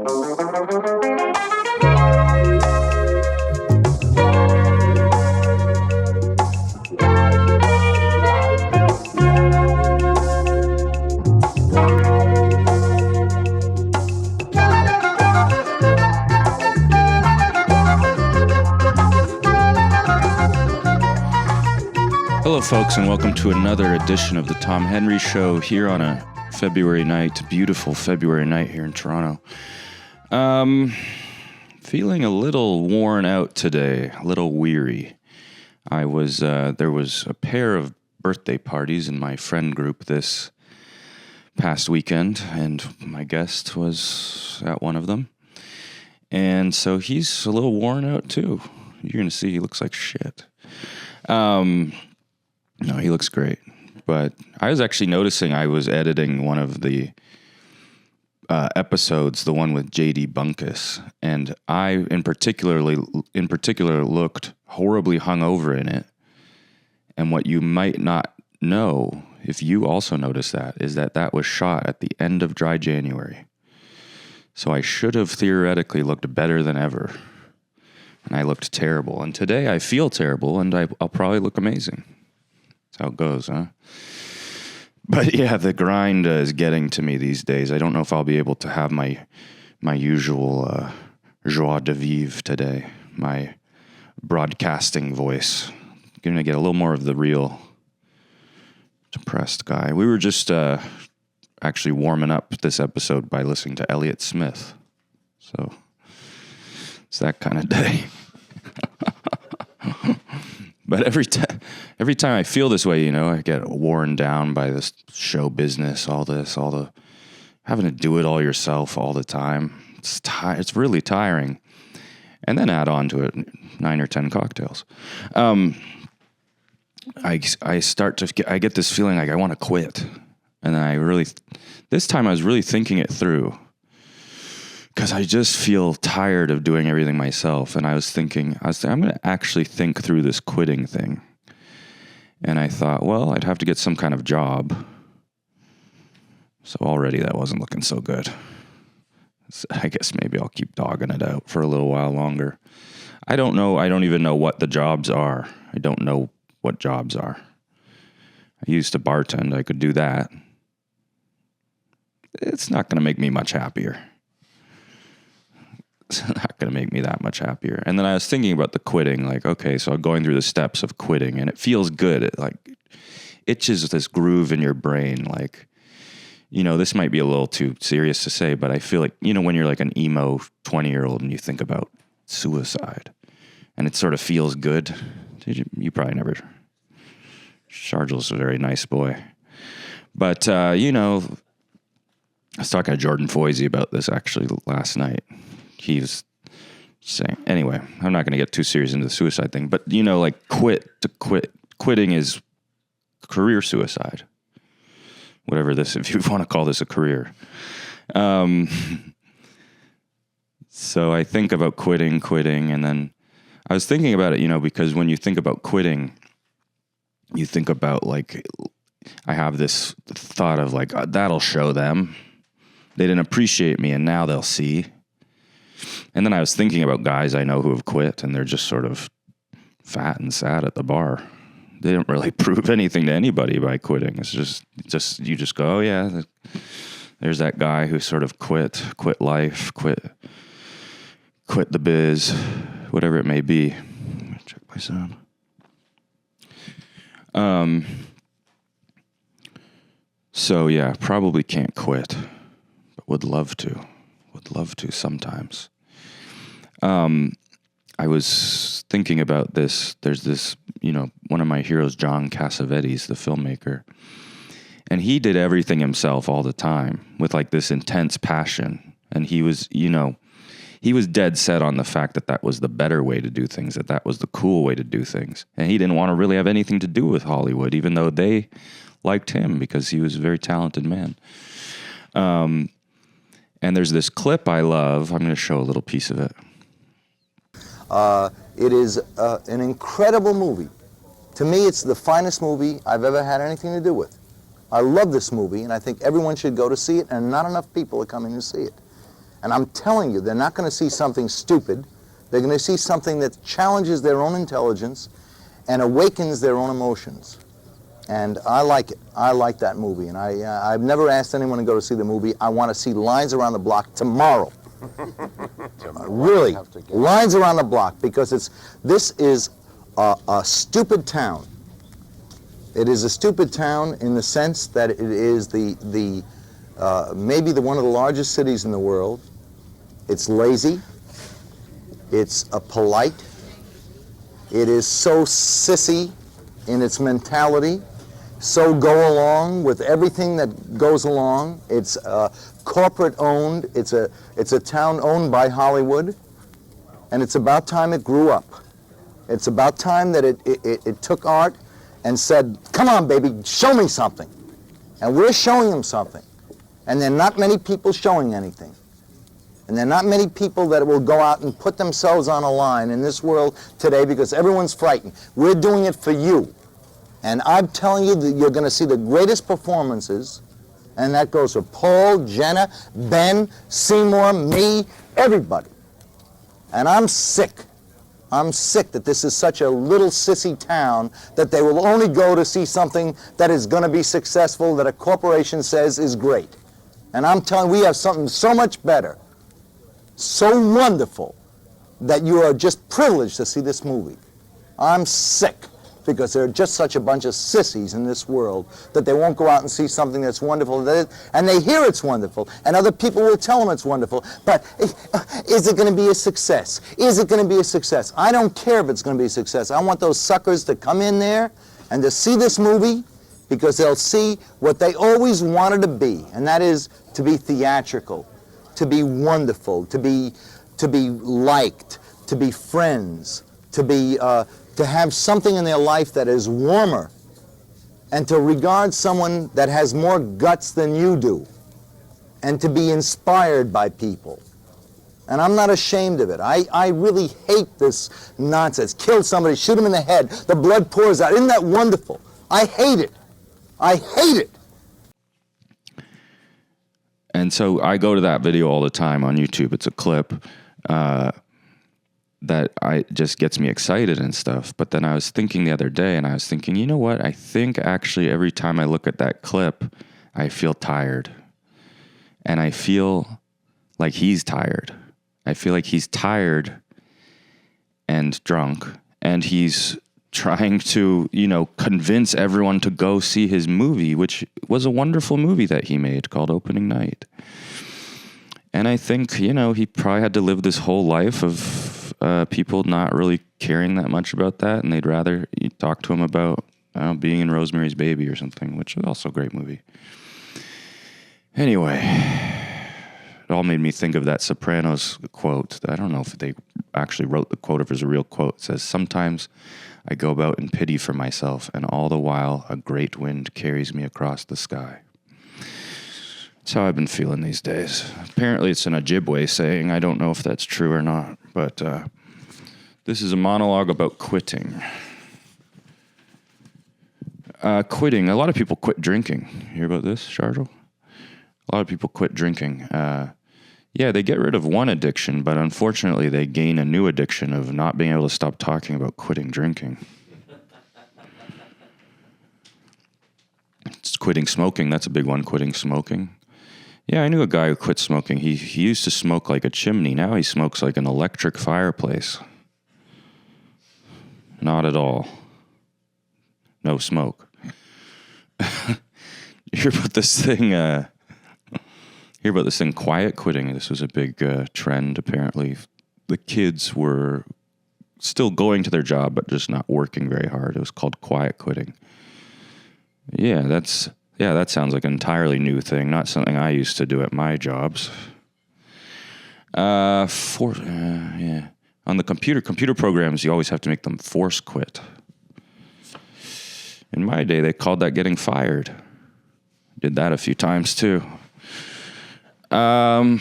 Hello, folks, and welcome to another edition of the Tom Henry Show here on a February night, beautiful February night here in Toronto. Feeling a little worn out today, a little weary. There was a pair of birthday parties in my friend group this past weekend, and my guest was at one of them. And so he's a little worn out too. You're going to see he looks like shit. No, he looks great. But I was actually noticing I was editing one of the episodes, the one with J.D. Bunkus, and I in particular looked horribly hungover in it. And what you might not know, if you also notice that, is that was shot at the end of dry January. So I should have theoretically looked better than ever. And I looked terrible. And today I feel terrible, and I'll probably look amazing. That's how it goes, huh? But yeah, the grind is getting to me these days. I don't know if I'll be able to have my usual joie de vivre today, my broadcasting voice. I'm going to get a little more of the real depressed guy. We were just actually warming up this episode by listening to Elliott Smith. So it's that kind of day. But every time I feel this way, I get worn down by this show business, all the having to do it all yourself all the time. It's really tiring. And then add on to it 9 or 10 cocktails. I get this feeling like I want to quit. And then this time I was really thinking it through. Because I just feel tired of doing everything myself. And I was thinking, I'm going to actually think through this quitting thing. And I thought, well, I'd have to get some kind of job. So already that wasn't looking so good. So I guess maybe I'll keep dogging it out for a little while longer. I don't know. I don't even know what the jobs are. I don't know what jobs are. I used to bartend. I could do that. It's not going to make me much happier. It's not going to make me that much happier. And then I was thinking about the quitting, like, okay, so I'm going through the steps of quitting, and it feels good. It itches this groove in your brain. Like, this might be a little too serious to say, but I feel like, when you're like an emo 20-year-old and you think about suicide, and it sort of feels good. You probably never. Sharjil's a very nice boy. But, I was talking to Jordan Foisey about this actually last night. He was saying, anyway, I'm not going to get too serious into the suicide thing, but quitting is career suicide. Whatever if you want to call this a career. So I think about quitting, and then I was thinking about it, because when you think about quitting, you think about I have this thought of that'll show them. They didn't appreciate me, and now they'll see. And then I was thinking about guys I know who have quit, and they're just sort of fat and sad at the bar. They didn't really prove anything to anybody by quitting. It's just you just go, oh yeah, there's that guy who sort of quit life, quit the biz, whatever it may be. Check my sound. So yeah, probably can't quit, but would love to sometimes. I was thinking about this. There's this, one of my heroes, John Cassavetes, the filmmaker, and he did everything himself all the time with this intense passion. And he was dead set on the fact that was the better way to do things, that was the cool way to do things. And he didn't want to really have anything to do with Hollywood, even though they liked him because he was a very talented man. And there's this clip I love. I'm going to show a little piece of it. It is an incredible movie. To me, it's the finest movie I've ever had anything to do with. I love this movie, and I think everyone should go to see it, and not enough people are coming to see it. And I'm telling you, they're not going to see something stupid. They're going to see something that challenges their own intelligence and awakens their own emotions. And I like it. I like that movie. And I've never asked anyone to go to see the movie. I want to see Lines Around the Block tomorrow. Really, Lines Around the Block, because this is a stupid town. It is a stupid town in the sense that it is maybe one of the largest cities in the world. It's lazy. It's polite. It is so sissy in its mentality, so go along with everything that goes along. It's corporate owned. It's a town owned by Hollywood, and it's about time it grew up. It's about time that it took art and said, come on, baby, show me something. And we're showing them something. And there are not many people showing anything. And there are not many people that will go out and put themselves on a line in this world today because everyone's frightened. We're doing it for you. And I'm telling you that you're going to see the greatest performances, and that goes for Paul, Jenna, Ben, Seymour, me, everybody. And I'm sick. I'm sick that this is such a little sissy town that they will only go to see something that is going to be successful, that a corporation says is great. And I'm telling you, we have something so much better, so wonderful, that you are just privileged to see this movie. I'm sick because there are just such a bunch of sissies in this world that they won't go out and see something that's wonderful, and they hear it's wonderful, and other people will tell them it's wonderful, but is it going to be a success? Is it going to be a success? I don't care if it's going to be a success. I want those suckers to come in there and to see this movie because they'll see what they always wanted to be, and that is to be theatrical, to be wonderful, to be liked, to be friends, to have something in their life that is warmer, and to regard someone that has more guts than you do, and to be inspired by people. And I'm not ashamed of it. I really hate this nonsense. Kill somebody, shoot him in the head, the blood pours out. Isn't that wonderful? I hate it. I hate it. And so I go to that video all the time on YouTube. It's a clip that just gets me excited and stuff. But then I was thinking the other day, and I was thinking, you know what? I think actually every time I look at that clip, I feel tired. And I feel like he's tired. I feel like he's tired and drunk, and he's trying to, convince everyone to go see his movie, which was a wonderful movie that he made called Opening Night. And I think, he probably had to live this whole life of people not really caring that much about that, and they'd rather you talk to him about being in Rosemary's Baby or something, which is also a great movie. Anyway, it all made me think of that Sopranos quote. I don't know if they actually wrote the quote or if it's a real quote. It says, "Sometimes I go about in pity for myself, and all the while a great wind carries me across the sky." That's how I've been feeling these days. Apparently it's an Ojibwe saying. I don't know if that's true or not, but this is a monologue about quitting. Quitting. A lot of people quit drinking. You hear about this, Sharjil? A lot of people quit drinking. They get rid of one addiction, but unfortunately they gain a new addiction of not being able to stop talking about quitting drinking. It's quitting smoking. That's a big one, quitting smoking. Yeah, I knew a guy who quit smoking. He used to smoke like a chimney. Now he smokes like an electric fireplace. Not at all. No smoke. You hear about this thing, quiet quitting. This was a big trend, apparently. The kids were still going to their job, but just not working very hard. It was called quiet quitting. Yeah, that sounds like an entirely new thing, not something I used to do at my jobs. On the computer programs, you always have to make them force quit. In my day, they called that getting fired. Did that a few times too. Well,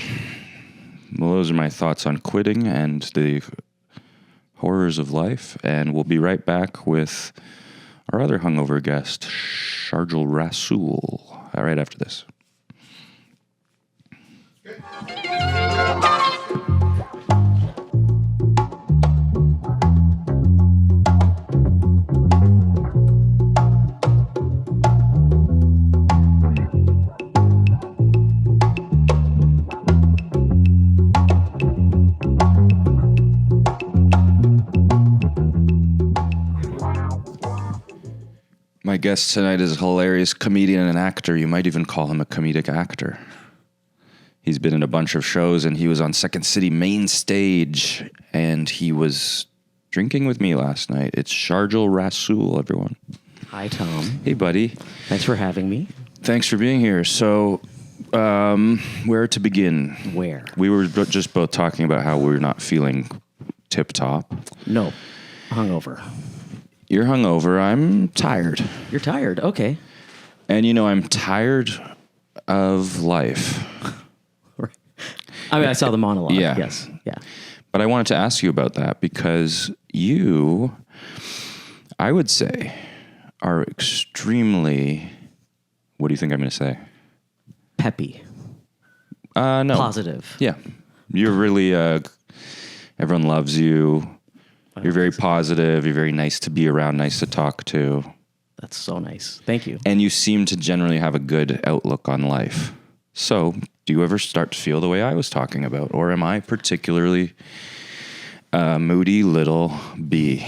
those are my thoughts on quitting and the horrors of life, and we'll be right back with our other hungover guest, Sharjil Rasool, right after this. Good. guest tonight is a hilarious comedian and actor. You might even call him a comedic actor. He's been in a bunch of shows, and he was on Second City main stage, and he was drinking with me last night. It's Sharjil Rasool, everyone. Hi, Tom. Hey, buddy. Thanks for having me. Thanks for being here. So, where to begin? Where? We were just both talking about how we're not feeling tip-top. No. Hungover. You're hungover. I'm tired. You're tired. Okay. And, I'm tired of life. I mean, I saw the monologue. Yeah. Yes. Yeah. But I wanted to ask you about that because you, I would say, are extremely, what do you think I'm going to say? Peppy. No. Positive. Yeah. You're really, everyone loves you. You're very positive. You're very nice to be around, nice to talk to. That's so nice. Thank you. And you seem to generally have a good outlook on life. So, do you ever start to feel the way I was talking about? Or am I particularly moody little bee?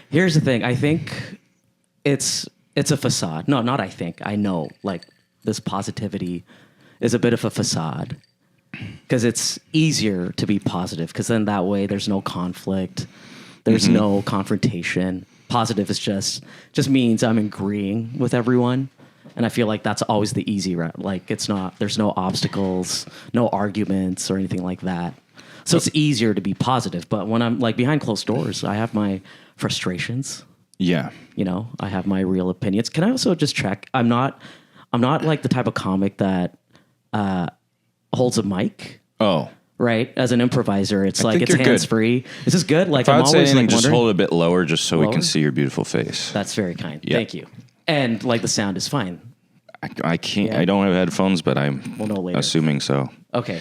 Here's the thing. I think it's a facade. No, not I think. I know, like, this positivity is a bit of a facade. Because it's easier to be positive, because then that way there's no conflict, there's no confrontation. Positive is just means I'm agreeing with everyone, and I feel like that's always the easy route. Like there's no obstacles, no arguments or anything like that. So it's easier to be positive. But when I'm like behind closed doors, I have my frustrations. Yeah. I have my real opinions. Can I also just check? I'm not like the type of comic that holds a mic. Oh. Right? As an improviser, it's like it's hands-free. Is this good? Like, if I would I'm say always anything, like just wondering. hold it a bit lower just so we Lower? can see your beautiful face. That's very kind. Yeah. Thank you. And like the sound is fine. I can't, Yeah. I don't have headphones, but I'm We'll know later. assuming so. Okay.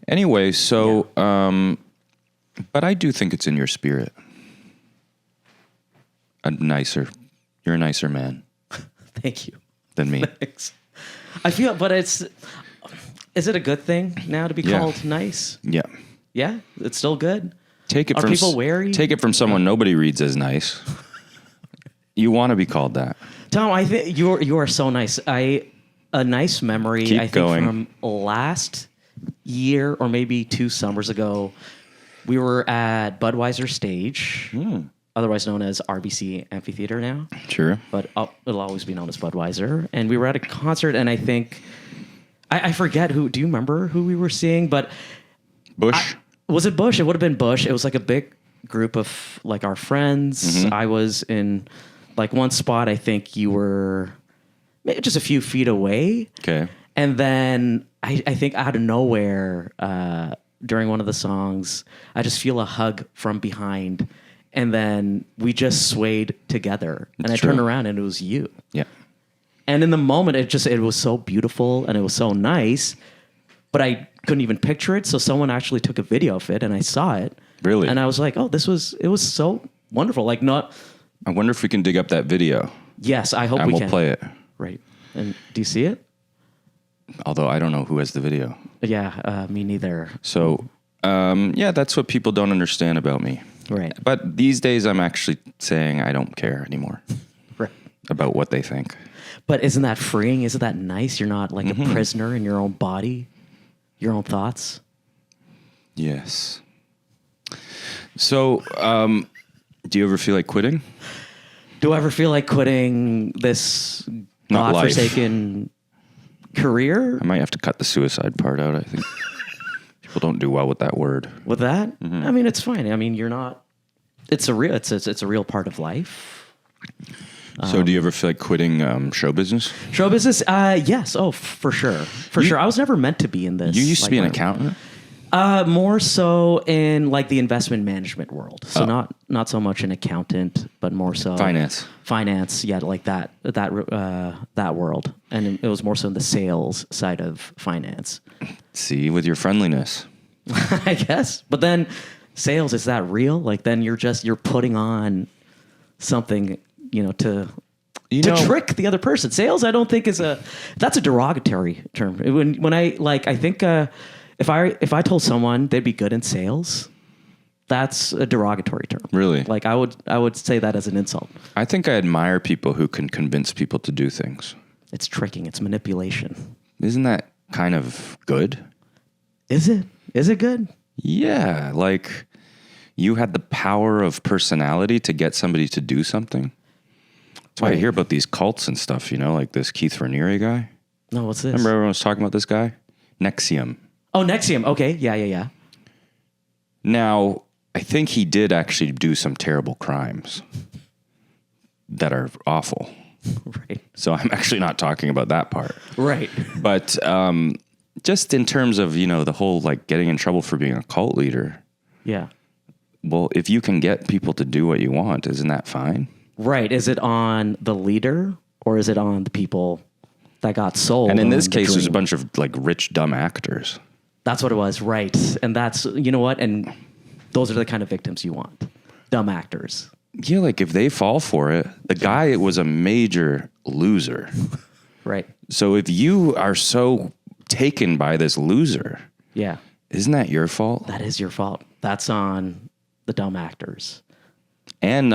Anyway, so, but I do think it's in your spirit. You're a nicer man Thank you. than me. Thanks. I feel, but is it a good thing now to be called nice? Yeah. Yeah? It's still good? Take it Are from people wary? Take it from someone nobody reads as nice. You want to be called that. Tom, I think you are so nice. A nice memory, Keep I think, going. from last year or maybe 2 summers ago, we were at Budweiser Stage, otherwise known as RBC Amphitheater now. Sure. But it'll always be known as Budweiser. And we were at a concert, and I think, I forget who, do you remember who we were seeing? But Bush. was it Bush? It would have been Bush. It was like a big group of like our friends. I was in like one spot. I think you were maybe just a few feet away. Okay. And then I think out of nowhere, during one of the songs, I just feel a hug from behind. And then we just swayed together. And I turned around and it was you. Yeah. And in the moment, it was so beautiful and it was so nice, but I couldn't even picture it. So someone actually took a video of it and I saw it. Really? And I was like, oh, it was so wonderful. Like I wonder if we can dig up that video. Yes, I hope And we we'll can. play it. Right. And do you see it? Although I don't know who has the video. Yeah, me neither. So, that's what people don't understand about me. Right. But these days I'm actually saying I don't care anymore Right. about what they think. But isn't that freeing? Isn't that nice? You're not like a prisoner in your own body, your own thoughts. Yes. So, do you ever feel like quitting? Do I ever feel like quitting this Not life. godforsaken career? I might have to cut the suicide part out, I think. People don't do well with that word. With that, I mean, it's fine. I mean, you're not. It's a real part of life. So, do you ever feel like quitting show business? Show business, yes. Oh, for sure, sure. I was never meant to be in this. You used to be an like, accountant? More so in like the investment management world. So not so much an accountant, but more so Finance, yeah, like that world, and it was more so in the sales side of finance. See, with your friendliness. I guess. But then sales, is that real? Like then you're putting on something, to trick the other person. Sales, I don't think that's a derogatory term. When I think if I told someone they'd be good in sales, That's a derogatory term. Really? Like I would say that as an insult. I think I admire people who can convince people to do things. It's tricking. It's manipulation. Isn't that kind of good? Is it? Is it good? Yeah, like you had the power of personality to get somebody to do something. That's why I hear about these cults and stuff, like this Keith Raniere guy. No, what's this? Remember everyone was talking about this guy? Nexium. Oh, Nexium. Okay. Yeah. Now, I think he did actually do some terrible crimes that are awful. Right. So I'm actually not talking about that part. Right. But just in terms of, the whole like getting in trouble for being a cult leader. Yeah. Well, if you can get people to do what you want, isn't that fine? Right. Is it on the leader or is it on the people that got sold? And in this case, there's a bunch of like rich, dumb actors. That's what it was. Right. And that's, you know what? And those are the kind of victims you want. Dumb actors. Yeah, like if they fall for it, the guy was a major loser. Right. So if you are so taken by this loser, Yeah. isn't that your fault? That is your fault. That's on the dumb actors. And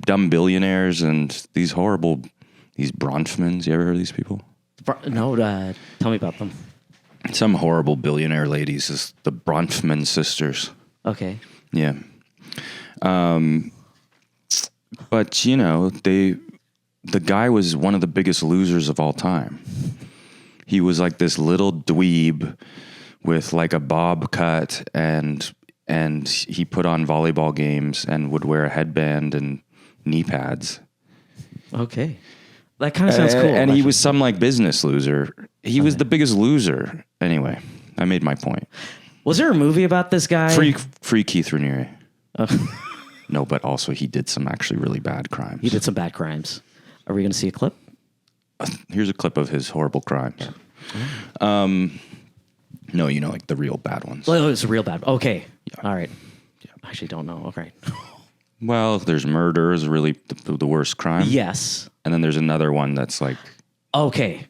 dumb billionaires and these Bronfmans. You ever heard of these people? No, tell me about them. Some horrible billionaire ladies, is the Bronfman sisters. Okay. Yeah. But the guy was one of the biggest losers of all time. He was like this little dweeb with like a bob cut and he put on volleyball games and would wear a headband and knee pads. Okay. That kind of sounds cool. And he was some like business loser. He was the biggest loser. Anyway, I made my point. Was there a movie about this guy? Free Keith Raniere. No, but also he did some actually really bad crimes. He did some bad crimes. Are we going to see a clip? Here's a clip of his horrible crimes. No, like the real bad ones. Well, it's real bad. Okay. Yeah. All right. Yeah. I actually don't know. Okay. Well, there's murder is really the worst crime. Yes. And then there's another one that's like... Okay.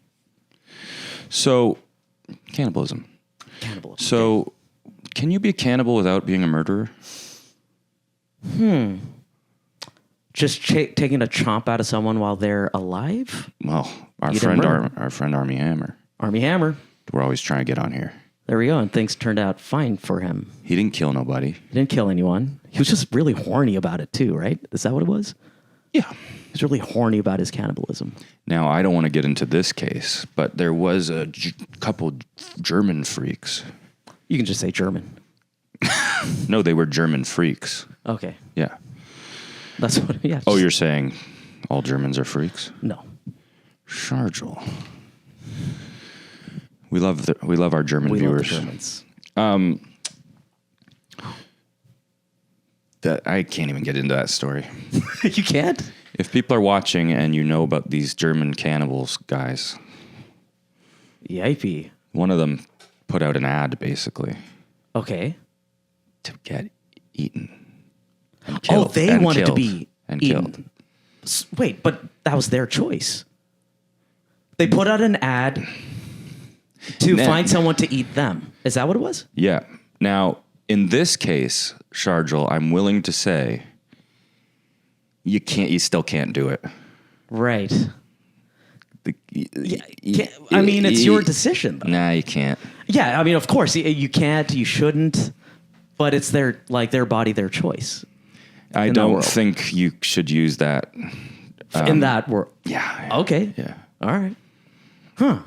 So, cannibalism. Cannibalism. So, can you be a cannibal without being a murderer? Just taking a chomp out of someone while they're alive? Well, our You friend didn't murder. our friend Army Hammer. Army Hammer. We're always trying to get on here. There we go. And things turned out fine for him. He didn't kill nobody. He didn't kill anyone. He was just really horny about it too, right? Is that what it was? Yeah. He was really horny about his cannibalism. Now, I don't want to get into this case, but there was a couple German freaks. You can just say German. No, they were German freaks. Okay. Yeah. That's what, yeah. Oh, you're saying all Germans are freaks? No. Sharjil. We love our German We viewers. love the Germans. That I can't even get into that story. You can't? If people are watching and you know about these German cannibals guys, Yipey. one of them put out an ad basically Okay. to get eaten. And killed, Oh, they and wanted to killed, be and eaten. killed. Wait, but that was their choice. They put out an ad to find someone to eat them. Is that what it was? Yeah. Now, in this case, Sharjil, I'm willing to say you still can't do it. Right. I mean, it's your decision, though. Nah, you can't. Yeah, I mean, of course, you can't, you shouldn't, but it's their body, their choice. I don't think you should use that. In that world. Yeah. Okay. Yeah. All right. Huh.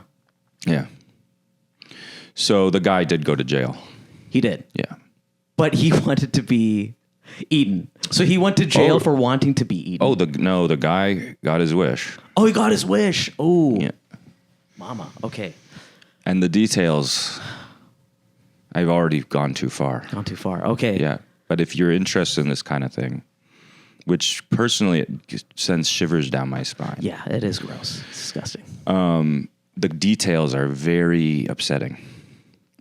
Yeah. So the guy did go to jail. He did. Yeah. But he wanted to be eaten. So he went to jail for wanting to be eaten. Oh, the guy got his wish. Oh, he got his wish. Oh. Yeah. Mama. Okay. And the details, I've already gone too far. Gone too far. Okay. Yeah. But if you're interested in this kind of thing, which personally it sends shivers down my spine. Yeah, it is gross. It's disgusting. The details are very upsetting.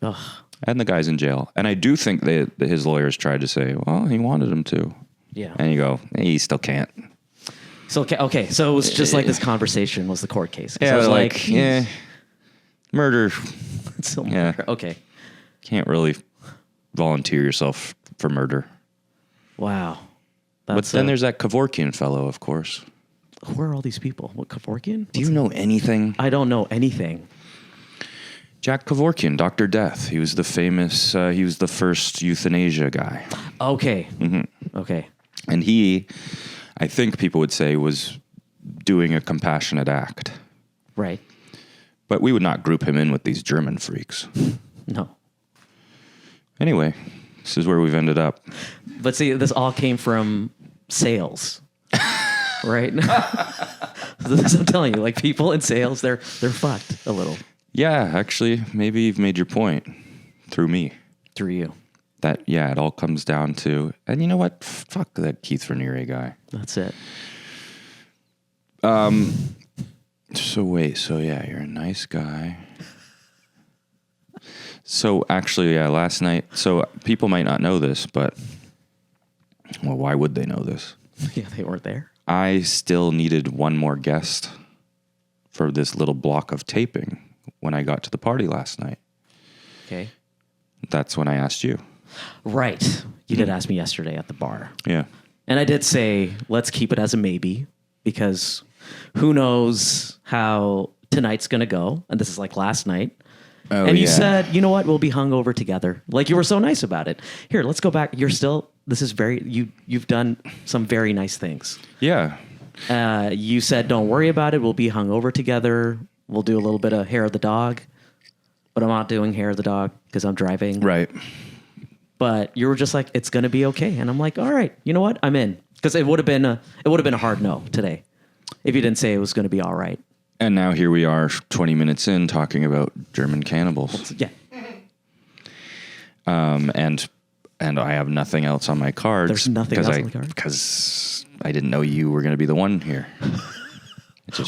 Ugh. And the guy's in jail. And I do think that his lawyers tried to say, well, he wanted him to. Yeah. And you go, he still can't. So okay. So it was just like this conversation was the court case. Yeah, so it was like murder. It's still Yeah. murder. Okay. Can't really volunteer yourself for murder. Wow. But then there's that Kevorkian fellow, of course. Who are all these people? What, Kevorkian? Do you know anything? I don't know anything. Jack Kevorkian, Dr. Death. He was the famous, he was the first euthanasia guy. Okay. Okay. And he, I think people would say, was doing a compassionate act. Right. But we would not group him in with these German freaks. No. Anyway, this is where we've ended up. But see, this all came from sales. Right? I'm telling you, like people in sales, they're fucked a little. Yeah, actually, maybe you've made your point through me. Through you. That, yeah, it all comes down to, and you know what? Fuck that Keith Raniere guy. That's it. So wait, so yeah, you're a nice guy. So actually, yeah, last night, so people might not know this, but, well, why would they know this? Yeah, they weren't there. I still needed one more guest for this little block of taping when I got to the party last night. Okay. That's when I asked you. Right. You did ask me yesterday at the bar. Yeah. And I did say, let's keep it as a maybe, because who knows how tonight's going to go. And this is like last night. Oh, and you yeah. said, you know what, we'll be hungover together. Like you were so nice about it. Here, let's go back. You're still, this is very, you've done some very nice things. Yeah. You said, don't worry about it. We'll be hungover together. We'll do a little bit of hair of the dog. But I'm not doing hair of the dog because I'm driving. Right. But you were just like, it's going to be okay. And I'm like, all right, you know what? I'm in. Because it would have been a hard no today if you didn't say it was going to be all right. And now here we are 20 minutes in talking about German cannibals. Yeah. And I have nothing else on my cards. There's nothing else on the card? Because I didn't know you were going to be the one here.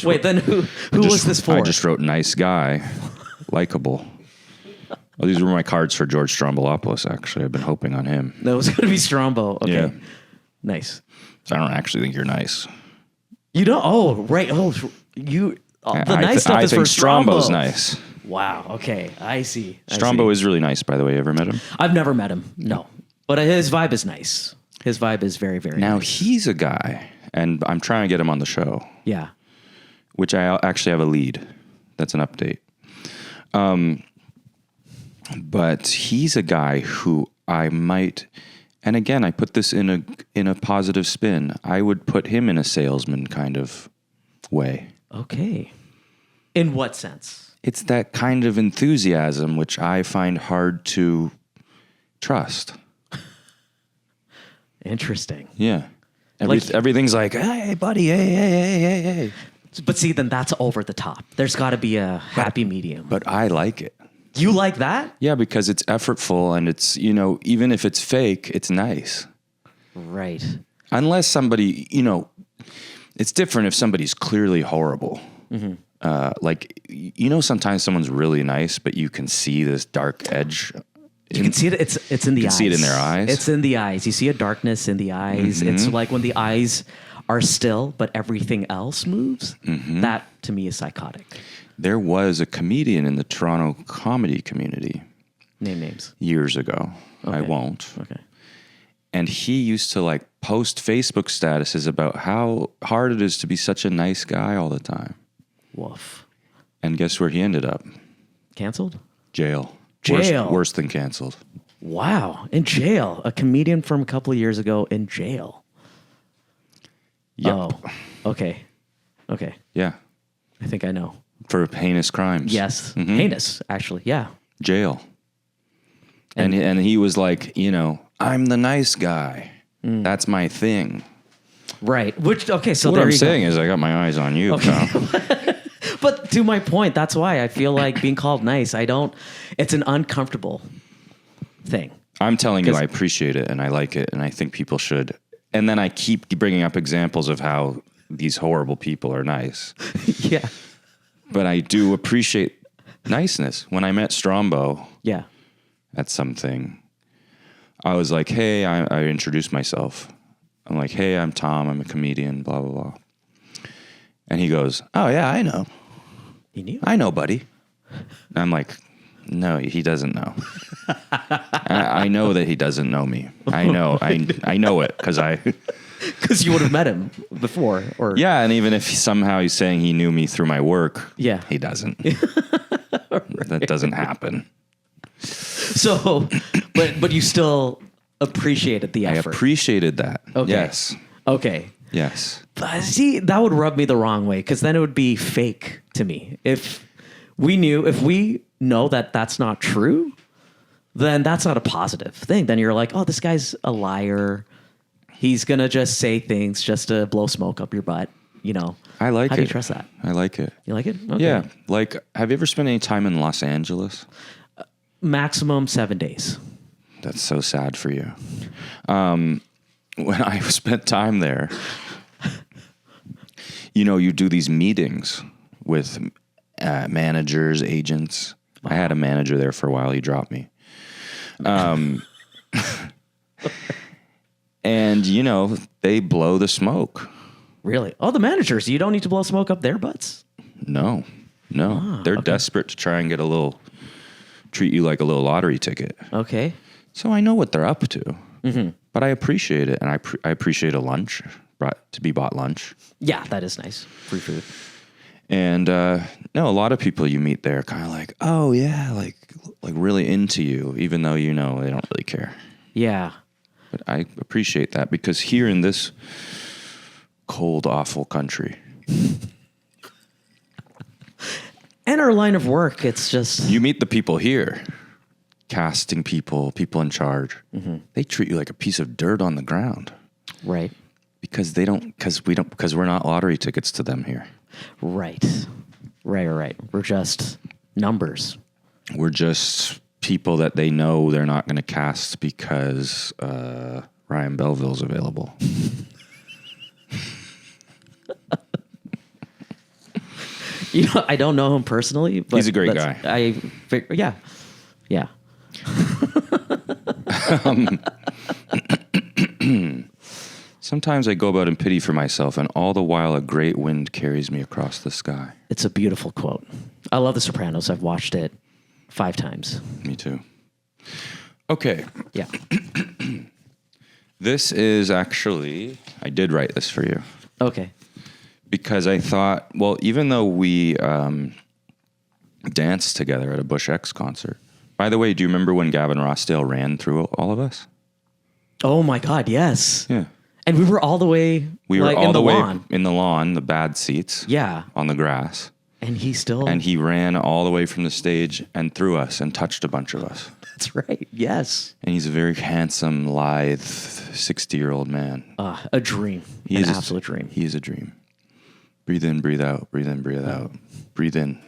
Wait, then who was this for? I just wrote nice guy, likable. Well, these were my cards for George Stroumboulopoulos, actually. I've been hoping on him. That was going to be Strombo. Okay. Yeah. Nice. I don't actually think you're nice. You don't? Oh, right. Oh, you... the nice stuff I is think for Strombo's Strombo. nice. Wow. Okay. I see. Strombo is really nice, by the way. You ever met him? I've never met him. No. But his vibe is nice. His vibe is very, very Now, nice. he's a guy, and I'm trying to get him on the show, Yeah. which I actually have a lead. That's an update. But he's a guy who I might, and again, I put this in a positive spin. I would put him in a salesman kind of way. Okay. In what sense? It's that kind of enthusiasm which I find hard to trust. Interesting. Yeah. Like- Everything's like, hey, buddy, hey. But see, then that's over the top. There's got to be a happy medium. But I like it. You like that? Yeah, because it's effortful and it's, even if it's fake, it's nice. Right. Unless somebody, it's different if somebody's clearly horrible. Mm-hmm. Sometimes someone's really nice, but you can see this dark edge. You can see it. It's in the eyes. You can see it in their eyes. It's in the eyes. You see a darkness in the eyes. Mm-hmm. It's like when the eyes are still, but everything else moves. Mm-hmm. That, to me, is psychotic. There was a comedian in the Toronto comedy community. Name names. Years ago. Okay. I won't. Okay. And he used to post Facebook statuses about how hard it is to be such a nice guy all the time. Woof. And guess where he ended up? Canceled? Jail. Jail. Worse than canceled. Wow. In jail. A comedian from a couple of years ago in jail. Yep. Oh. Okay. Okay. Yeah. I think I know. For heinous crimes. Yes. Mm-hmm. Heinous, actually. Yeah. Jail. And he was like, I'm the nice guy. That's my thing. Right. Which, okay, so What there I'm you saying is I got my eyes on you, pal. But to my point, that's why I feel like being called nice, it's an uncomfortable thing. I'm telling you, I appreciate it and I like it and I think people should. And then I keep bringing up examples of how these horrible people are nice. Yeah. But I do appreciate niceness. When I met Strombo Yeah. at something, I was like, hey, I introduced myself. I'm like, hey, I'm Tom. I'm a comedian, blah, blah, blah. And he goes, oh, yeah, I know. He knew? I know, buddy. And I'm like, no, he doesn't know. I know that he doesn't know me. I know it Because you would have met him before, or yeah, and even if somehow he's saying he knew me through my work, Yeah. he doesn't. That doesn't happen. So, but you still appreciated the I effort. appreciated that. Okay. Yes. Okay. Yes. But see, that would rub me the wrong way because then it would be fake to me. If we know that that's not true, then that's not a positive thing. Then you're like, oh, this guy's a liar. He's going to just say things just to blow smoke up your butt. You know, I like it. How do you trust that? I like it. You like it? Okay. Yeah. Like, have you ever spent any time in Los Angeles? Maximum 7 days. That's so sad for you. When I spent time there, you do these meetings with managers, agents. Wow. I had a manager there for a while. He dropped me. And, they blow the smoke. Really? Oh, the managers. You don't need to blow smoke up their butts? No. They're desperate to try and treat you like a little lottery ticket. Okay. So I know what they're up to. Mm-hmm. But I appreciate it. And I appreciate a lunch, to be bought lunch. Yeah, that is nice. Free food. And a lot of people you meet there kind of like, oh, yeah, like really into you, even though they don't really care. Yeah. But I appreciate that because here in this cold, awful country. And our line of work, it's just... You meet the people here, casting people in charge. Mm-hmm. They treat you like a piece of dirt on the ground. Right. Because we're not lottery tickets to them here. Right. We're just numbers. We're just people that they know they're not going to cast because Ryan Belleville's available. I don't know him personally, but he's a great guy. Yeah. Sometimes I go about in pity for myself, and all the while a great wind carries me across the sky. It's a beautiful quote. I love The Sopranos. I've watched it 5 times. Me too. Okay. Yeah. This is actually, I did write this for you. Okay. Because I thought, well, even though we danced together at a Bush X concert. By the way, do you remember when Gavin Rossdale ran through all of us? Oh my God, yes. Yeah. And we were all the way in the lawn. In the lawn, the bad seats. Yeah. On the grass. And he ran all the way from the stage and through us and touched a bunch of us. That's right. Yes. And he's a very handsome, lithe, 60-year-old man. A dream. An absolute dream. He is a dream. Breathe in, breathe out. Breathe in, breathe out. Breathe in.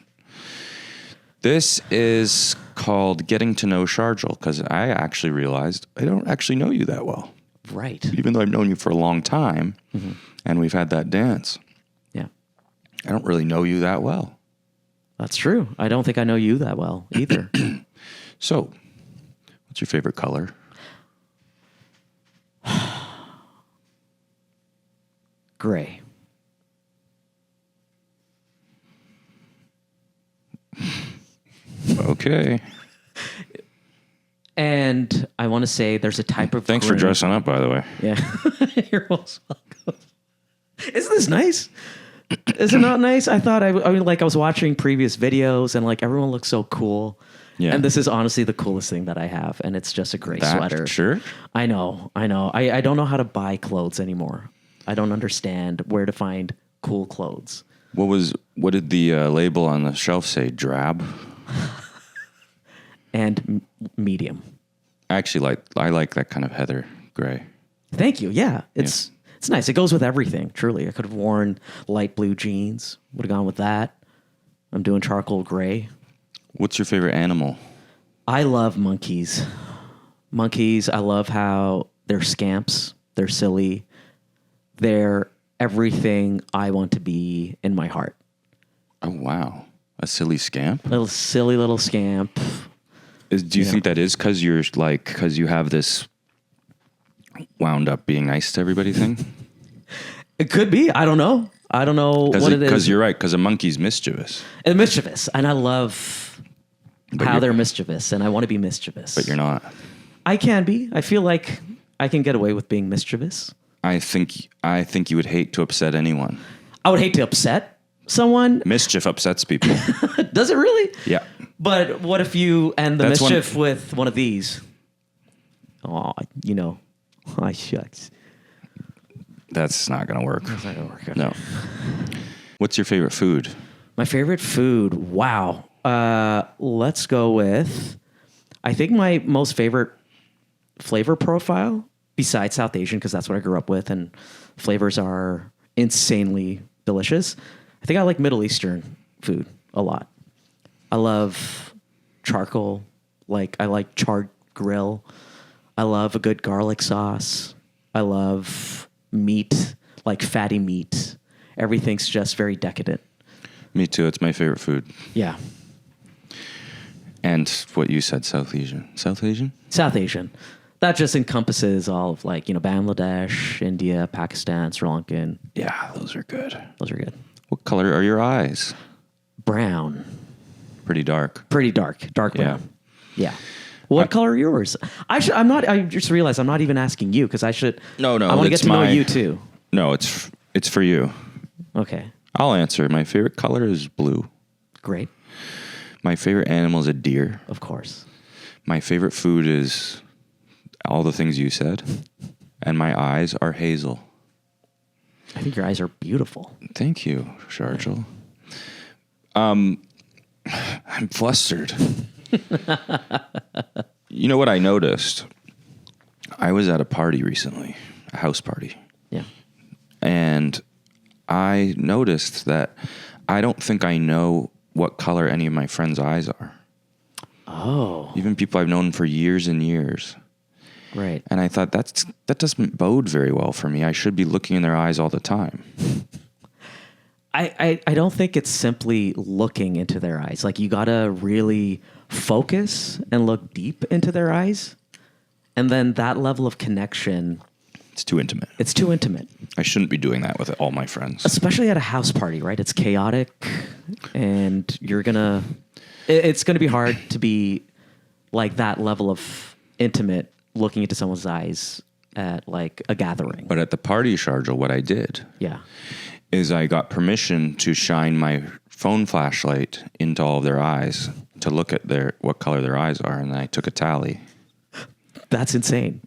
This is called Getting to Know Sharjil, because I actually realized I don't actually know you that well. Right. Even though I've known you for a long time, and we've had that dance. Yeah. I don't really know you that well. That's true. I don't think I know you that well either. So, what's your favorite color? Gray. Okay. And I want to say there's a type of Thanks for dressing up, by the way. Yeah. You're most welcome. Isn't this nice? Is it not nice? I thought I was watching previous videos and everyone looks so cool. Yeah. And this is honestly the coolest thing that I have. And it's just a gray sweater. Sure. I know. I don't know how to buy clothes anymore. I don't understand where to find cool clothes. What did the label on the shelf say? Drab? And medium. Actually, I like that kind of heather gray. Thank you. Yeah. It's nice. It goes with everything. Truly. I could have worn light blue jeans. Would have gone with that. I'm doing charcoal gray. What's your favorite animal? I love monkeys. Monkeys, I love how they're scamps. They're silly. They're everything I want to be in my heart. Oh, wow. A silly scamp? Silly little scamp. Do you think that is because you have this wound up being nice to everybody thing? It could be. I don't know what it is. Because you're right, because a monkey's mischievous. And mischievous. And I love how they're mischievous, and I want to be mischievous. But you're not. I can be. I feel like I can get away with being mischievous. I think you would hate to upset anyone. I would hate to upset someone. Mischief upsets people. Does it really? Yeah. But what if you end the That's mischief with one of these? Oh, shucks. That's not going to work. That's not gonna work. Okay. No. What's your favorite food? My favorite food. Wow. Let's go with. I think my most favorite flavor profile, besides South Asian, because that's what I grew up with, and flavors are insanely delicious. I think I like Middle Eastern food a lot. I love charcoal. I like charred grill. I love a good garlic sauce. I love meat, like fatty meat. Everything's just very decadent. Me too. It's my favorite food. Yeah. And what you said, South Asian. South Asian? South Asian. That just encompasses all of Bangladesh, India, Pakistan, Sri Lankan. Yeah, those are good. Those are good. What color are your eyes? Brown. Pretty dark. Pretty dark. Dark Yeah. brown. Yeah. What color are yours? I just realized I'm not even asking you because I should. No. I want to get to know you too. No, it's for you. Okay. I'll answer. My favorite color is blue. Great. My favorite animal is a deer. Of course. My favorite food is all the things you said. And my eyes are hazel. I think your eyes are beautiful. Thank you, Sharjil. I'm flustered. You know what I noticed? I was at a party recently, a house party. Yeah. And I noticed that I don't think I know what color any of my friends' eyes are. Oh. Even people I've known for years and years. Right. And I thought that doesn't bode very well for me. I should be looking in their eyes all the time. I don't think it's simply looking into their eyes. You got to really focus and look deep into their eyes. And then that level of connection. It's too intimate. It's too intimate. I shouldn't be doing that with all my friends. Especially at a house party, right? It's chaotic and it's going to be hard to be that level of intimate looking into someone's eyes at a gathering. But at the party, Sharjil, what I did is I got permission to shine my phone flashlight into all of their eyes to look at what color their eyes are, and I took a tally. That's insane.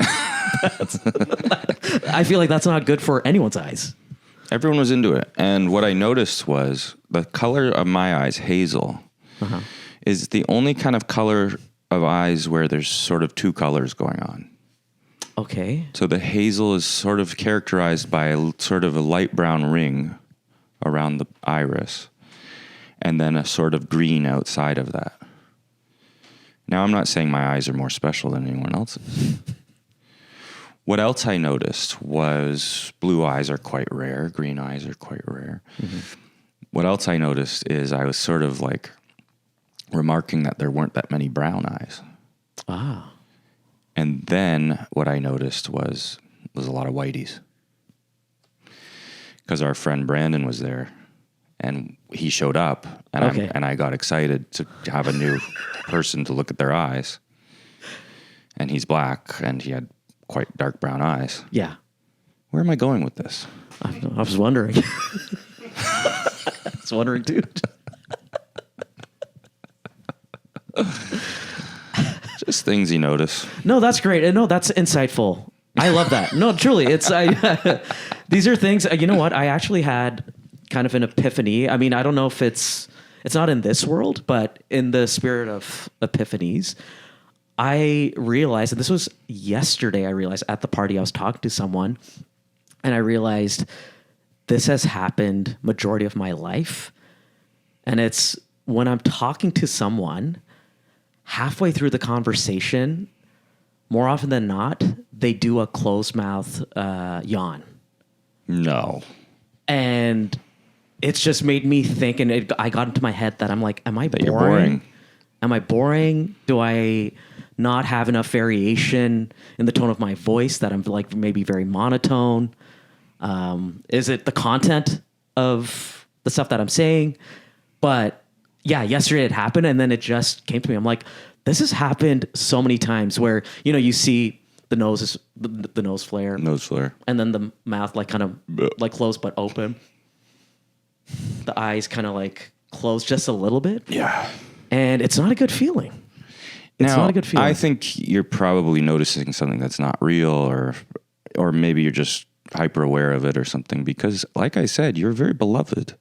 I feel like that's not good for anyone's eyes. Everyone was into it. And what I noticed was the color of my eyes, hazel, is the only kind of color of eyes where there's sort of two colors going on. Okay. So the hazel is sort of characterized by sort of a light brown ring around the iris and then a sort of green outside of that. Now, I'm not saying my eyes are more special than anyone else's. What else I noticed was blue eyes are quite rare. Green eyes are quite rare. Mm-hmm. What else I noticed is I was sort of remarking that there weren't that many brown eyes. Ah. And then what I noticed was a lot of whiteys. Because our friend Brandon was there, and he showed up, and I got excited to have a new person to look at their eyes. And he's black, and he had quite dark brown eyes. Yeah. Where am I going with this? I was wondering. I was wondering, dude. Just things you notice. No, that's great. And no, that's insightful. I love that. No, truly, these are things, you know what? I actually had kind of an epiphany. I mean, I don't know if it's not in this world, but in the spirit of epiphanies, I realized, and this was yesterday, I realized at the party I was talking to someone, and I realized this has happened majority of my life. And it's when I'm talking to someone, halfway through the conversation, more often than not, they do a closed mouth yawn. No. And it's just made me think, and I got into my head that I'm like, am I boring? You're boring. Am I boring? Do I not have enough variation in the tone of my voice that I'm maybe very monotone? Is it the content of the stuff that I'm saying? But yeah, yesterday it happened, and then it just came to me. I'm like, This has happened so many times where, you know, you see the nose flare, and then the mouth like kind of like closed but open. The eyes kind of like closed just a little bit. Yeah. And it's not a good feeling. It's not a good feeling. I think you're probably noticing something that's not real, or maybe you're just hyper aware of it or something, because like I said, you're very beloved.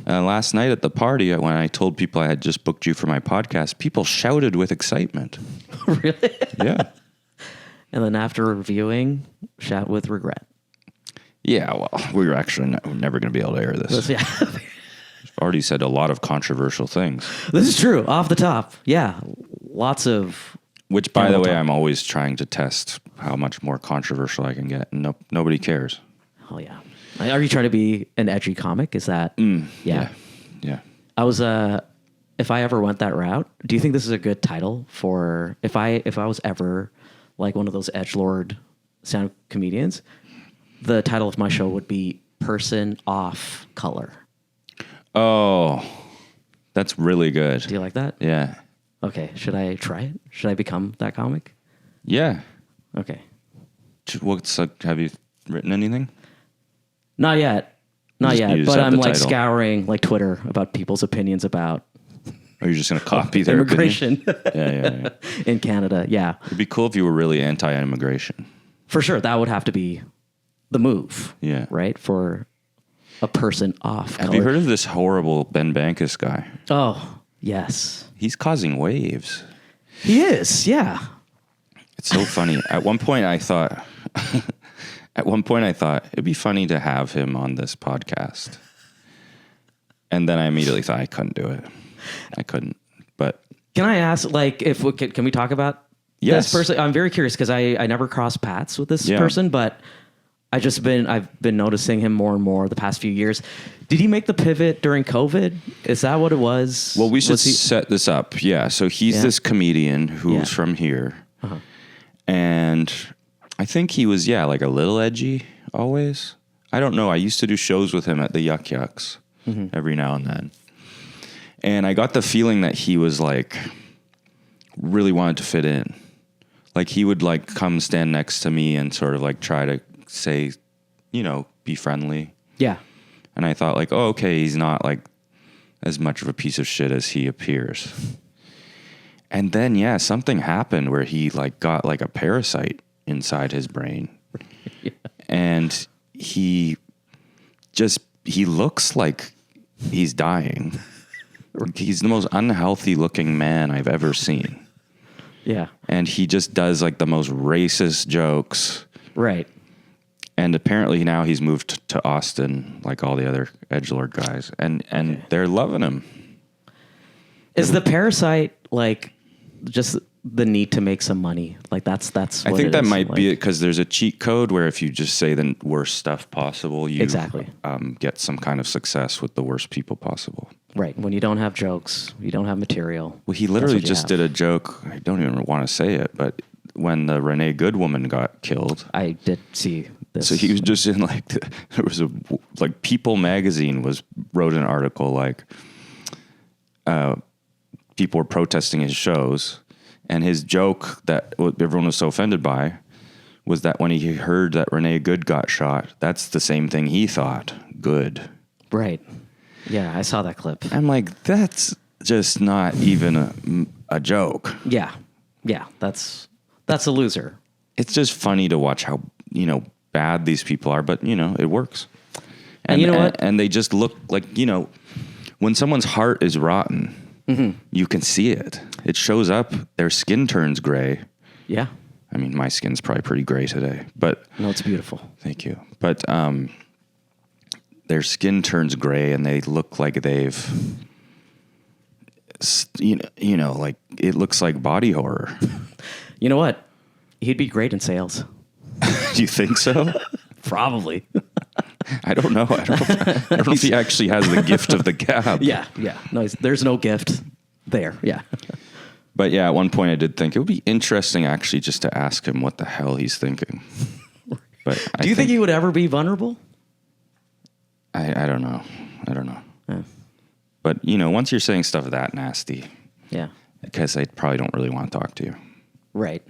Last night at the party, when I told people I had just booked you for my podcast, people shouted with excitement. Really? Yeah. And then after reviewing, shout with regret. Yeah, well, we were actually never going to be able to air this. Yeah. I've already said a lot of controversial things. This is true. Off the top. Yeah. Lots of... Which, by the way, I'm always trying to test how much more controversial I can get. And nobody cares. Oh, yeah. Are you trying to be an edgy comic? Is that... Yeah. I was... if I ever went that route, do you think this is a good title for... If I was ever like one of those edgelord sound comedians, the title of my show would be Person Off Color. Oh, that's really good. Do you like that? Yeah. Okay. Should I try it? Should I become that comic? Yeah. Okay. Have you written anything? Not yet. Not You yet. just But have I'm the like title. scouring like Twitter about people's opinions about Or you're just going to copy their immigration opinion? Yeah. in Canada. Yeah. It'd be cool if you were really anti-immigration. For sure. That would have to be the move. Yeah. Right? For a person off Have color. you heard of this horrible Ben Bankus guy? Oh, yes. He's causing waves. He is. Yeah. It's so funny. At one point I thought it'd be funny to have him on this podcast. And then I immediately thought I couldn't do it. I couldn't. But Can I ask, like, if we can we talk about Yes. this person? I'm very curious because I never crossed paths with this Yeah. person, but I've been noticing him more and more the past few years. Did he make the pivot during COVID? Is that what it was? well, we should Was he- set this up. Yeah. So he's Yeah. this comedian who's Yeah. from here. And I think he was, like a little edgy always. I don't know. I used to do shows with him at the Yuck Yucks every now and then. And I got the feeling that he was like really wanted to fit in. Like he would like come stand next to me and sort of like try to say, be friendly. Yeah. And I thought like, oh, okay, he's not like as much of a piece of shit as he appears. And then, something happened where he like got like a parasite inside his brain. And he looks like he's dying. He's the most unhealthy looking man I've ever seen. Yeah. And he just does like the most racist jokes. Right. And apparently now he's moved to Austin like all the other edgelord guys. And they're loving him. Is the parasite like just the need to make some money? Like that's what I think it that is. might Like, be it because there's a cheat code where if you just say the worst stuff possible, you Exactly. Get some kind of success with the worst people possible. Right. When you don't have jokes, you don't have material. Well, he literally just did a joke. I don't even want to say it, but when the Renee Good woman got killed, I did see this. so he was just in like there was like People magazine wrote an article like people were protesting his shows, and his joke that everyone was so offended by was that when he heard that Renee Good got shot, that's the same thing he thought. Good. Right. Yeah, I saw that clip. I'm like, that's just not even a joke. Yeah. Yeah, that's a loser. It's just funny to watch how, bad these people are, but, it works. And you know what? And they just look like, when someone's heart is rotten, you can see it. It shows up. Their skin turns gray. Yeah. I mean, my skin's probably pretty gray today, but No, it's beautiful. thank you. But their skin turns gray and they look like they've, like it looks like body horror. You know what? He'd be great in sales. Do you think so? Probably. I don't know. I don't know if he actually has the gift of the gab. Yeah. No, there's no gift there. Yeah. But at one point I did think it would be interesting actually just to ask him what the hell he's thinking. But Do you think he would ever be vulnerable? I don't know. I don't know. Yeah. But once you're saying stuff that nasty, Yeah. Because I probably don't really want to talk to you. Right.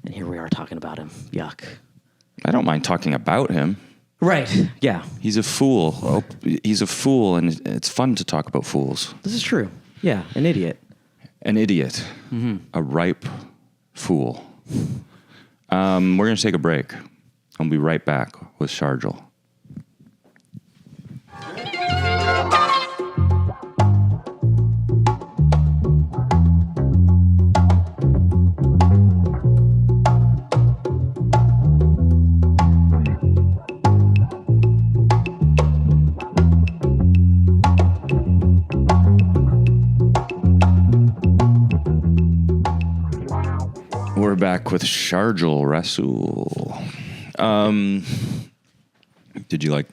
And here we are talking about him. Yuck. I don't mind talking about him. Right. Yeah. He's a fool. Oh, he's a fool, and it's fun to talk about fools. This is true. Yeah. An idiot. An idiot. A ripe fool. We're going to take a break. I'll be right back with Sharjil. We're back with Sharjil Rasool. Did you like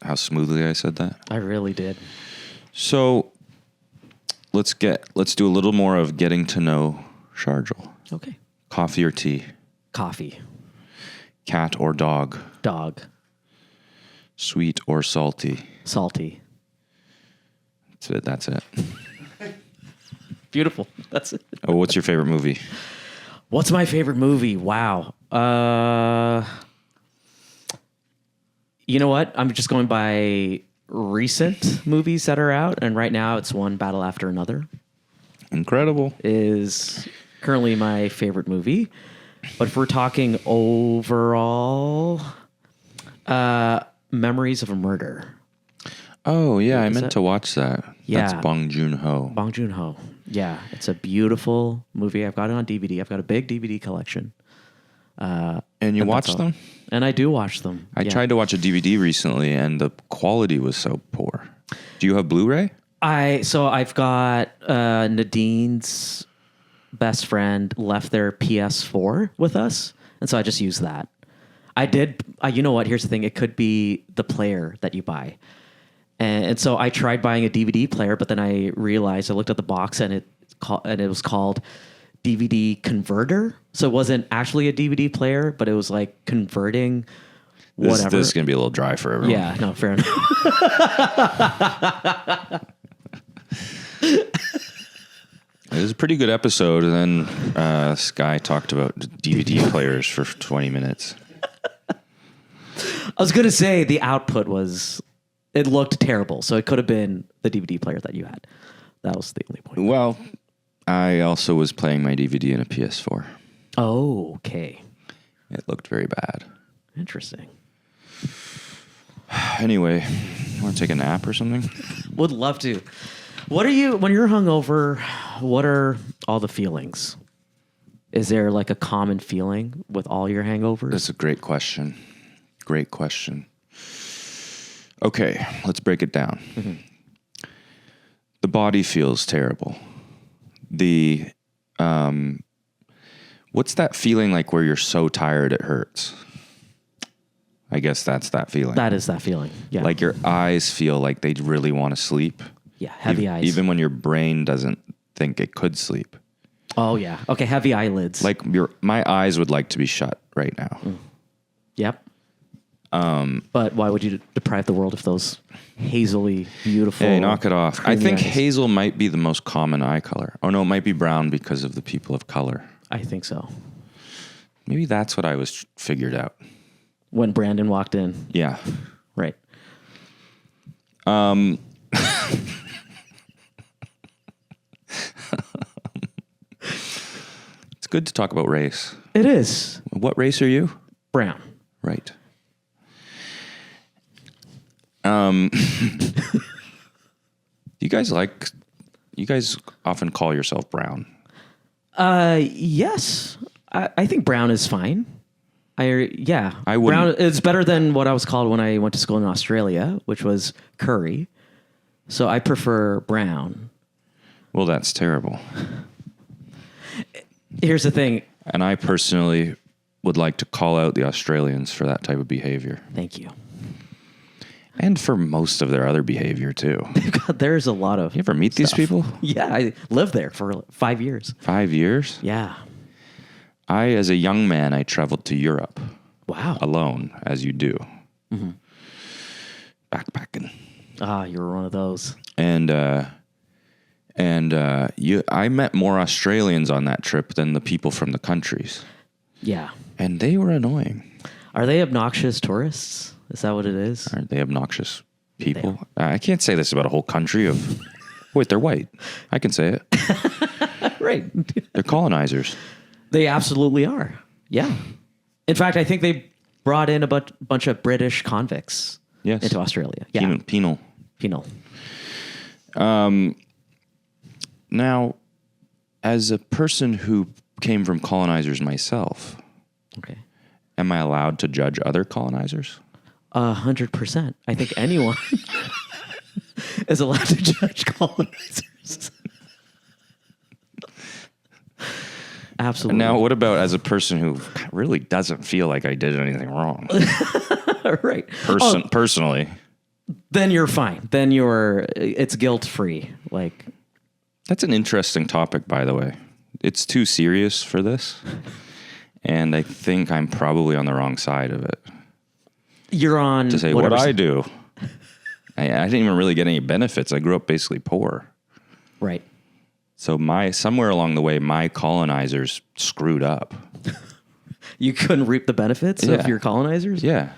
how smoothly I said that? I really did. So let's do a little more of getting to know Sharjil. Okay. Coffee or tea? Coffee. Cat or dog? Dog. Sweet or salty? Salty. That's it. Beautiful. That's it. Oh, what's your favorite movie? What's my favorite movie? Wow. You know what? I'm just going by recent movies that are out, and right now it's one battle after another. Incredible. Is currently my favorite movie. But if we're talking overall, Memories of a Murder. Oh, yeah, I meant that? to watch that. Yeah. That's Bong Joon-ho. Bong Joon-ho. Yeah, it's a beautiful movie. I've got it on DVD. I've got a big DVD collection. And you watch them? And I do watch them. I tried to watch a DVD recently, and the quality was so poor. Do you have Blu-ray? I've got Nadine's best friend left their PS4 with us, and so I just used that. I did. You know what? Here's the thing. It could be the player that you buy. And so I tried buying a DVD player, but then I realized I looked at the box and it was called DVD converter. So it wasn't actually a DVD player, but it was like converting whatever. This is going to be a little dry for everyone. Yeah, no, fair enough. It was a pretty good episode, and then Sky talked about DVD players for 20 minutes. I was going to say the output it looked terrible, so it could have been the DVD player that you had. That was the only point. Well, I also was playing my DVD in a PS4. Oh, okay. It looked very bad. Interesting. Anyway, you want to take a nap or something? Would love to. When you're hungover, what are all the feelings? Is there like a common feeling with all your hangovers? That's a great question. Great question. Okay, let's break it down. Mm-hmm. The body feels terrible. What's that feeling like where you're so tired it hurts? I guess that's that feeling. That is that feeling. Yeah. Like your eyes feel like they really want to sleep. Yeah, heavy eyes. Even when your brain doesn't think it could sleep. Oh yeah. Okay, heavy eyelids. Like my eyes would like to be shut right now. Yep. But why would you deprive the world of those hazily beautiful? Hey, knock it off. I think eyes? hazel might be the most common eye color. Oh no, it might be brown because of the people of color. I think so. Maybe that's what I was figured out. When Brandon walked in. Yeah. Right. It's good to talk about race. It is. What race are you? Brown. Right. You guys often call yourself brown. Yes. I think brown is fine. I wouldn't. Brown it's better than what I was called when I went to school in Australia, which was curry. So I prefer brown. Well, that's terrible. Here's the thing. And I personally would like to call out the Australians for that type of behavior. Thank you. And for most of their other behavior, too. God, there's a lot of. You ever meet these people? Yeah, I lived there for 5 years. 5 years? Yeah. As a young man, I traveled to Europe. Wow. Alone, as you do. Mm-hmm. Backpacking. Ah, you were one of those. And And I met more Australians on that trip than the people from the countries. Yeah. And they were annoying. Are they obnoxious tourists? Is that what it is? Aren't they obnoxious people? I can't say this about a whole country of... Wait, they're white. I can say it. Right. They're colonizers. They absolutely are. Yeah. In fact, I think they brought in a bunch of British convicts into Australia. Yeah. Penal. Now, as a person who came from colonizers myself, Okay. am I allowed to judge other colonizers? 100%. I think anyone is allowed to judge colonizers. Absolutely. Now, what about as a person who really doesn't feel like I did anything wrong? Right. Personally. Then you're fine. Then it's guilt-free. Like, That's an interesting topic, by the way. It's too serious for this. And I think I'm probably on the wrong side of it. you're on... To say what I do. I didn't even really get any benefits. I grew up basically poor. Right. So somewhere along the way, my colonizers screwed up. You couldn't reap the benefits of your colonizers? Yeah.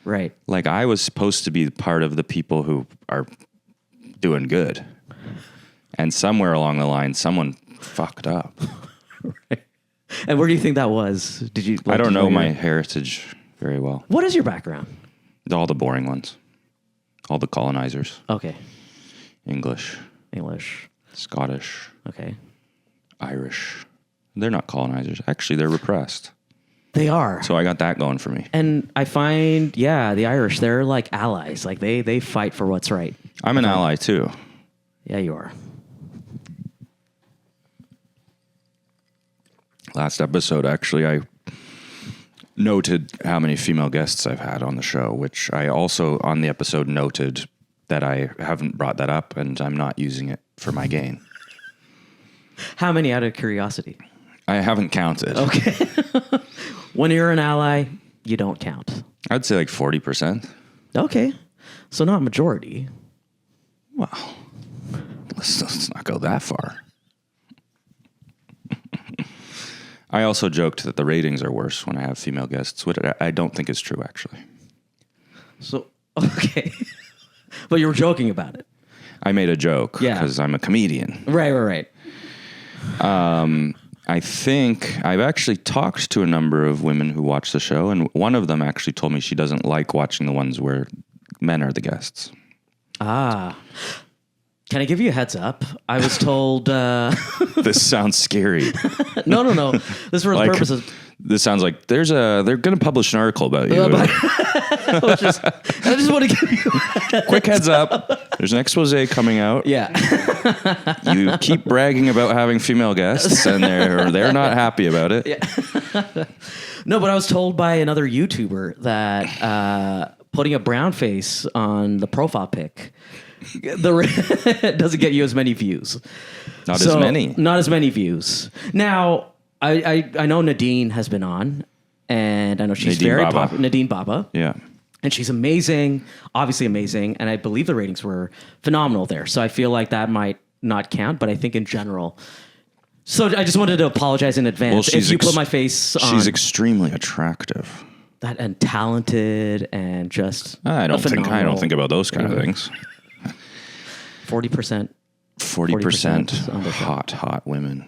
Right. Like I was supposed to be part of the people who are doing good. And somewhere along the line, someone fucked up. Right. And where do you think that was? Did you? I don't know my heritage very well. What is your background? All the boring ones. All the colonizers. Okay. English. Scottish. Okay. Irish. They're not colonizers. Actually, they're repressed. They are. So I got that going for me. And I find, the Irish, they're like allies. Like they fight for what's right. I'm an ally too. Yeah, you are. Last episode, actually, I noted how many female guests I've had on the show, which I also, on the episode, noted that I haven't brought that up and I'm not using it for my gain. How many out of curiosity? I haven't counted. Okay. When you're an ally, you don't count. I'd say like 40%. Okay. So not majority. Well, let's not go that far. I also joked that the ratings are worse when I have female guests, which I don't think is true, actually. So, okay. But you were joking about it. I made a joke Yeah. because I'm a comedian. Right. I think I've actually talked to a number of women who watch the show, and one of them actually told me she doesn't like watching the ones where men are the guests. Ah. Can I give you a heads up? I was told... This sounds scary. No. This is for the purposes... This sounds like they're going to publish an article about you. I just want to give you... Quick heads up. There's an expose coming out. Yeah. You keep bragging about having female guests, and they're not happy about it. Yeah. No, but I was told by another YouTuber that putting a brown face on the profile pic doesn't get you as many views. Not as many views. Now, I know Nadine has been on, and I know she's very popular. Nadine Baba. Yeah. And she's amazing, obviously amazing, and I believe the ratings were phenomenal there. So I feel like that might not count, but I think in general. So I just wanted to apologize in advance if you put my face on. She's extremely attractive. That and talented and just I don't think about those kind of things. 40%. 40% hot women.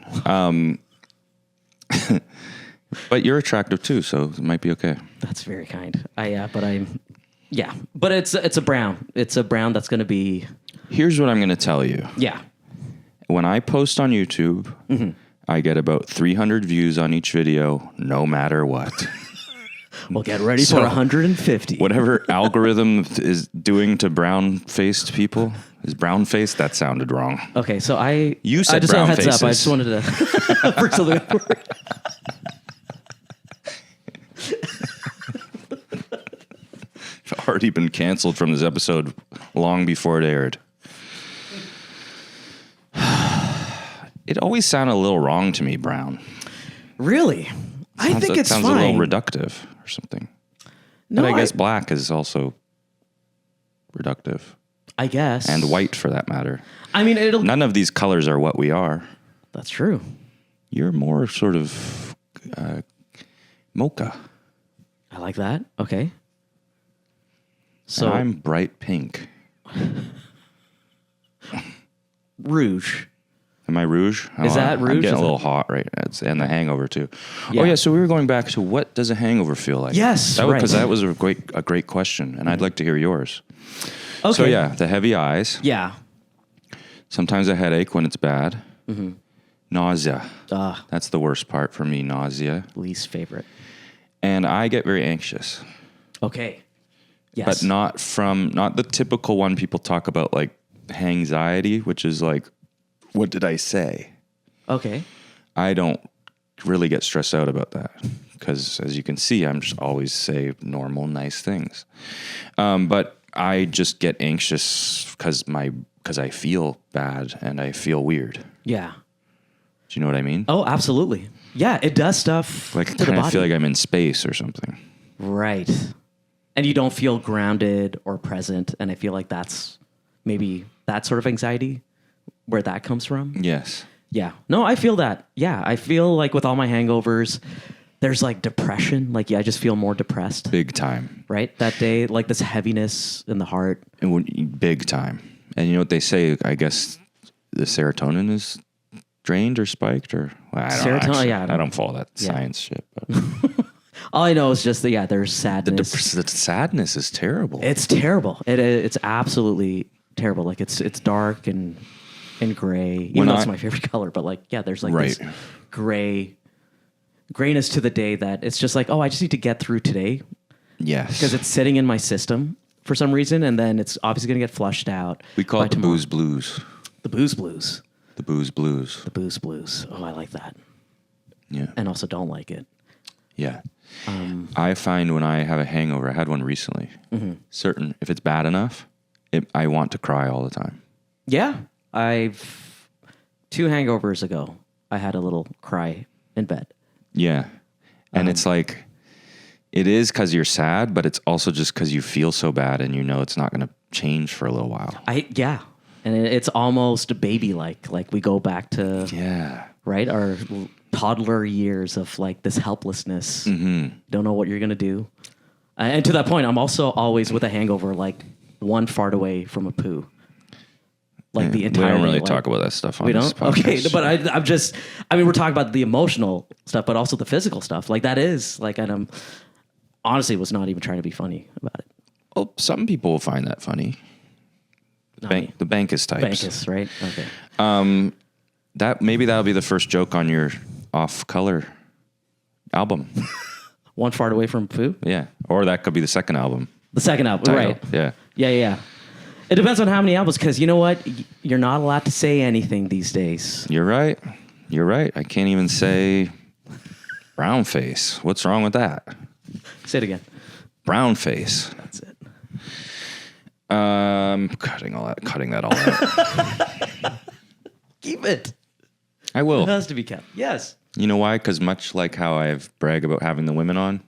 But you're attractive too, so it might be okay. That's very kind. But it's a brown. It's a brown that's going to be. Here's what I'm going to tell you. Yeah. When I post on YouTube, I get about 300 views on each video, no matter what. Well, get ready for 150. Whatever algorithm is doing to brown-faced people is brown-faced. That sounded wrong. Okay, so You said I just brown heads faces. up. I just wanted to bring something up. I've already been canceled from this episode long before it aired. It always sounded a little wrong to me, brown. Really? I think it's fine. Sounds a little reductive or something. No, but I guess black is also reductive. I guess. And white, for that matter. I mean, None of these colors are what we are. That's true. You're more sort of mocha. I like that. Okay. So And I'm bright pink. rouge. Am I rouge? Is that rouge? I'm getting Is a little that- hot, right? And the hangover too. Yeah. Oh yeah, so we were going back to what does a hangover feel like? Yes, because right. that was a great question, and I'd like to hear yours. Okay. So yeah, the heavy eyes. Yeah. Sometimes a headache when it's bad. Nausea. Ah, That's the worst part for me. Nausea, least favorite. and I get very anxious, Okay. Yes. but not the typical one people talk about, like anxiety, which is like, what did I say? Okay. I don't really get stressed out about that because, as you can see, I'm just always say normal, nice things. But I just get anxious because I feel bad and I feel weird. Yeah. Do you know what I mean? Oh, absolutely. Yeah, it does stuff Like I to the kind of body. feel like I'm in space or something. Right. And you don't feel grounded or present. And I feel like that's maybe that sort of anxiety where that comes from. Yes. Yeah. No, I feel that. Yeah. I feel like with all my hangovers, there's like depression. Like, yeah, I just feel more depressed, Big time. right? That day, like this heaviness in the heart. Big time. And you know what they say? I guess the serotonin is drained or spiked, or well, I don't know, Serotonin, actually. yeah, I don't follow that yeah. science shit. But All I know is just that, yeah, there's the sadness. sadness is terrible. It's terrible. It's absolutely terrible. Like it's dark and gray. Even When though it's I- my favorite color, but like, yeah, there's like Right. this grayness to the day that it's just like, oh, I just need to get through today Yes. because it's sitting in my system for some reason, and then it's obviously going to get flushed out. We call by it the tomorrow. booze blues. The booze blues. The booze blues. The booze blues. Oh, I like that. Yeah. And also don't like it. Yeah. I find when I have a hangover, I had one recently, certain, if it's bad enough, I want to cry all the time. Yeah. 2 hangovers ago, I had a little cry in bed. Yeah. And it's like, it is because you're sad, but it's also just because you feel so bad and you know it's not going to change for a little while. Yeah. And it's almost baby-like. Like we go back to, Yeah. right, our toddler years of like this helplessness. Don't know what you're going to do. And to that point, I'm also always with a hangover, like one fart away from a poo. Like the entire We don't day, really like- talk about that stuff on We this don't? Okay, podcast. but we're talking about the emotional stuff, but also the physical stuff. Like that is like, and I'm honestly was not even trying to be funny about it. Well, some people will find that funny. Not me. The Bankus types. Bankus, right? Okay. Maybe that'll be the first joke on your off-color album. One fart away from poo. Yeah. Or that could be the second album. The second album, title. right? Yeah. Yeah. It depends on how many albums, because you know what? You're not allowed to say anything these days. You're right. I can't even say brown face. What's wrong with that? Say it again. Brown face. That's it. Cutting that all out. Keep it. I It will. has to be kept. Yes. You know why? Because much like how I've bragged about having the women on,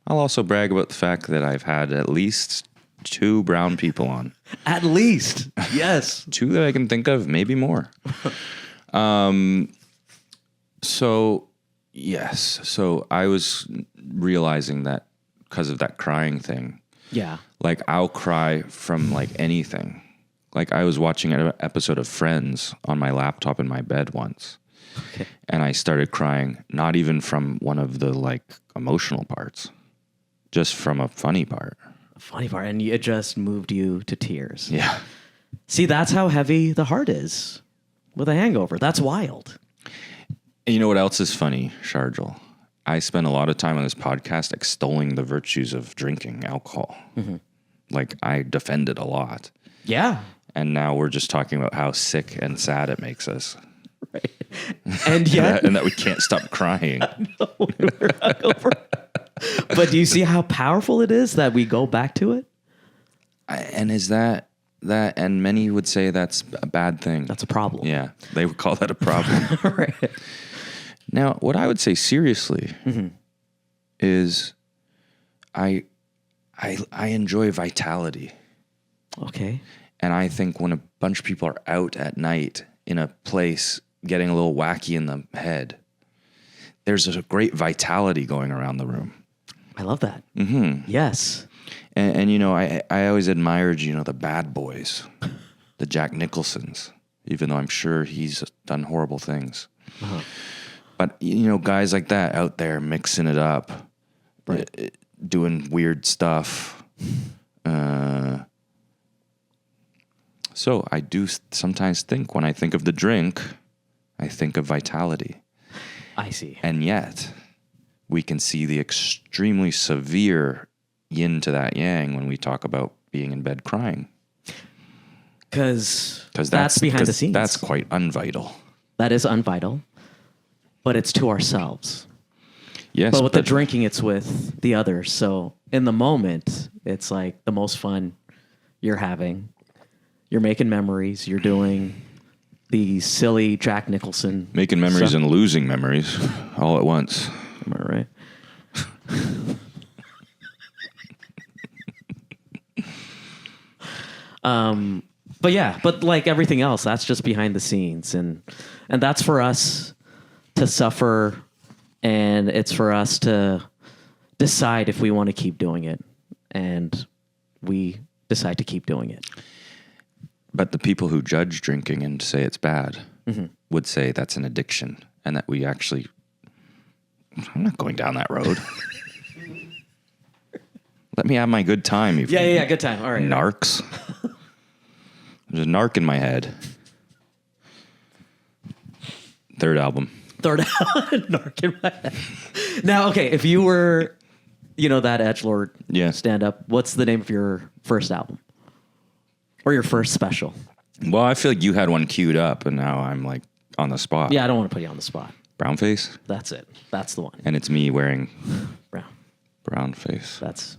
I'll also brag about the fact that I've had at least 2 brown people on. At least. Yes. 2 that I can think of, maybe more. So, yes. So I was realizing that because of that crying thing, Yeah. like I'll cry from like anything. Like I was watching an episode of Friends on my laptop in my bed once. Okay. And I started crying, not even from one of the like emotional parts, just from a funny part. Funny part. And it just moved you to tears. Yeah. See, that's how heavy the heart is with a hangover. That's wild. And you know what else is funny, Sharjil? I spent a lot of time on this podcast extolling the virtues of drinking alcohol. Like I defend it a lot. Yeah. And now we're just talking about how sick and sad it makes us. Right. And yet, And that we can't stop crying. we're hungover. But do you see how powerful it is that we go back to it? And is that, and many would say that's a bad thing. That's a problem. Yeah, they would call that a problem. Right. Now, what I would say seriously is I enjoy vitality. Okay. And I think when a bunch of people are out at night in a place getting a little wacky in the head, there's a great vitality going around the room. I love that. Mm-hmm. Yes. And I always admired, the bad boys, the Jack Nicholsons, even though I'm sure he's done horrible things. Uh-huh. But, guys like that out there mixing it up, right. Doing weird stuff. So I do sometimes think, when I think of the drink, I think of vitality. I see. And yet, we can see the extremely severe yin to that yang when we talk about being in bed crying. Because that's behind the scenes. That's quite unvital. That is unvital, but it's to ourselves. Yes. But with the drinking, it's with the others. So in the moment, it's like the most fun you're having. You're making memories. You're doing the silly Jack Nicholson. Making memories stuff. And losing memories all at once. Am I right? But like everything else, that's just behind the scenes, and that's for us to suffer, and it's for us to decide if we want to keep doing it, and we decide to keep doing it. But the people who judge drinking and say it's bad would say that's an addiction, and that we actually... I'm not going down that road. Let me have my good time. Yeah, good time. All right. Narcs. There's a narc in my head. Third album. Narc in my head. Now, okay, if you were, that edgelord stand-up, what's the name of your first album? Or your first special? Well, I feel like you had one queued up, and now I'm like on the spot. Yeah, I don't want to put you on the spot. Brown face? That's it. That's the one. And it's me wearing brown face. That's,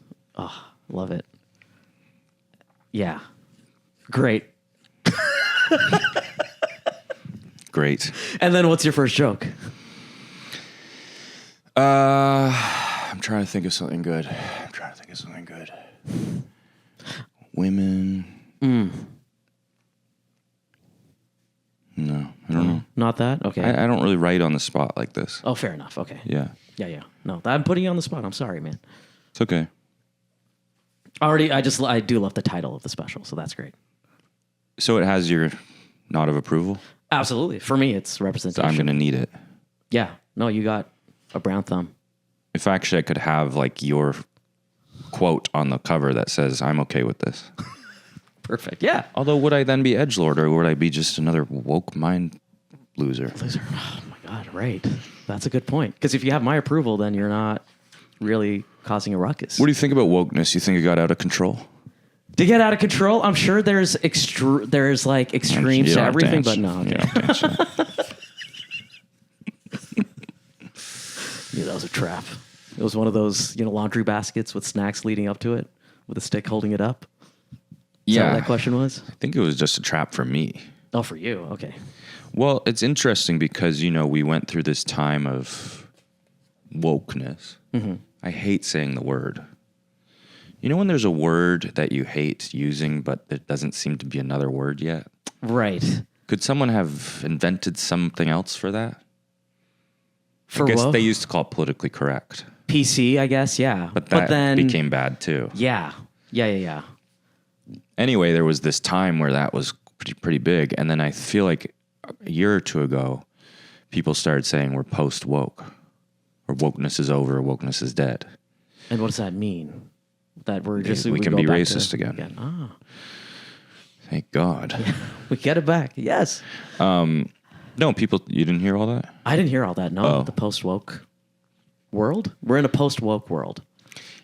love it. Yeah. Great. Great. And then what's your first joke? I'm trying to think of something good. Women. No, I don't know. Not that? Okay. I don't really write on the spot like this. Oh, fair enough. Okay. Yeah. Yeah. No, I'm putting you on the spot. I'm sorry, man. It's okay. I do love the title of the special, so that's great. So it has your nod of approval? Absolutely. For me, it's representation. So I'm going to need it. Yeah. No, you got a brown thumb. If actually I could have like your quote on the cover that says, I'm okay with this. Perfect. Yeah. Although would I then be edgelord, or would I be just another woke mind loser? Oh my God. Right. That's a good point. Because if you have my approval, then you're not really causing a ruckus. What do you think about wokeness? You think it got out of control? To get out of control, I'm sure there's like extremes to everything, but no. Okay. Yeah, that was a trap. It was one of those, laundry baskets with snacks leading up to it, with a stick holding it up. Is that what that question was? I think it was just a trap for me. Oh, for you. Okay. Well, it's interesting because, we went through this time of wokeness. Mm-hmm. I hate saying the word. When there's a word that you hate using, but there doesn't seem to be another word yet? Right. Could someone have invented something else for that? For I guess what? they used to call it politically correct. PC, I guess, yeah. But then became bad too. Yeah. Anyway, there was this time where that was pretty big. And then I feel like a year or two ago, people started saying we're post-woke. Or wokeness is over, or wokeness is dead. And what does that mean? That we can be racist again. Oh. Thank God. Yeah, we get it back. Yes. No, you didn't hear all that? I didn't hear all that. No, The post-woke world? We're in a post-woke world.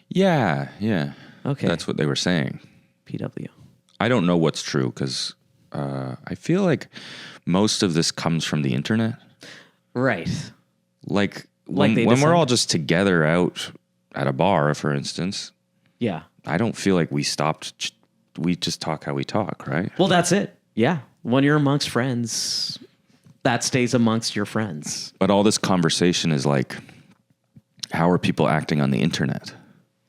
Yeah. Okay. That's what they were saying. PW. I don't know what's true because I feel like most of this comes from the internet. Right. Like when we're all just together out at a bar, for instance. Yeah. I don't feel like we stopped. We just talk how we talk, right? Well, that's it. Yeah. When you're amongst friends, that stays amongst your friends. But all this conversation is like, how are people acting on the internet?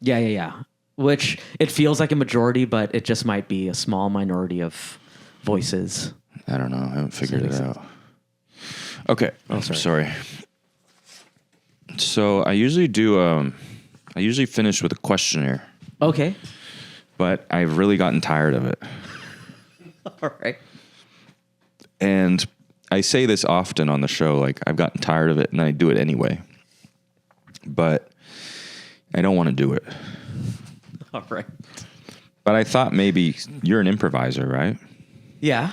Yeah. which it feels like a majority, but it just might be a small minority of voices. I don't know. I haven't figured it out. Okay. Oh, sorry. So I usually finish with a questionnaire, Okay. but I've really gotten tired of it. All right. And I say this often on the show, like I've gotten tired of it and I do it anyway. But I don't want to do it. All right. But I thought maybe you're an improviser, right? Yeah.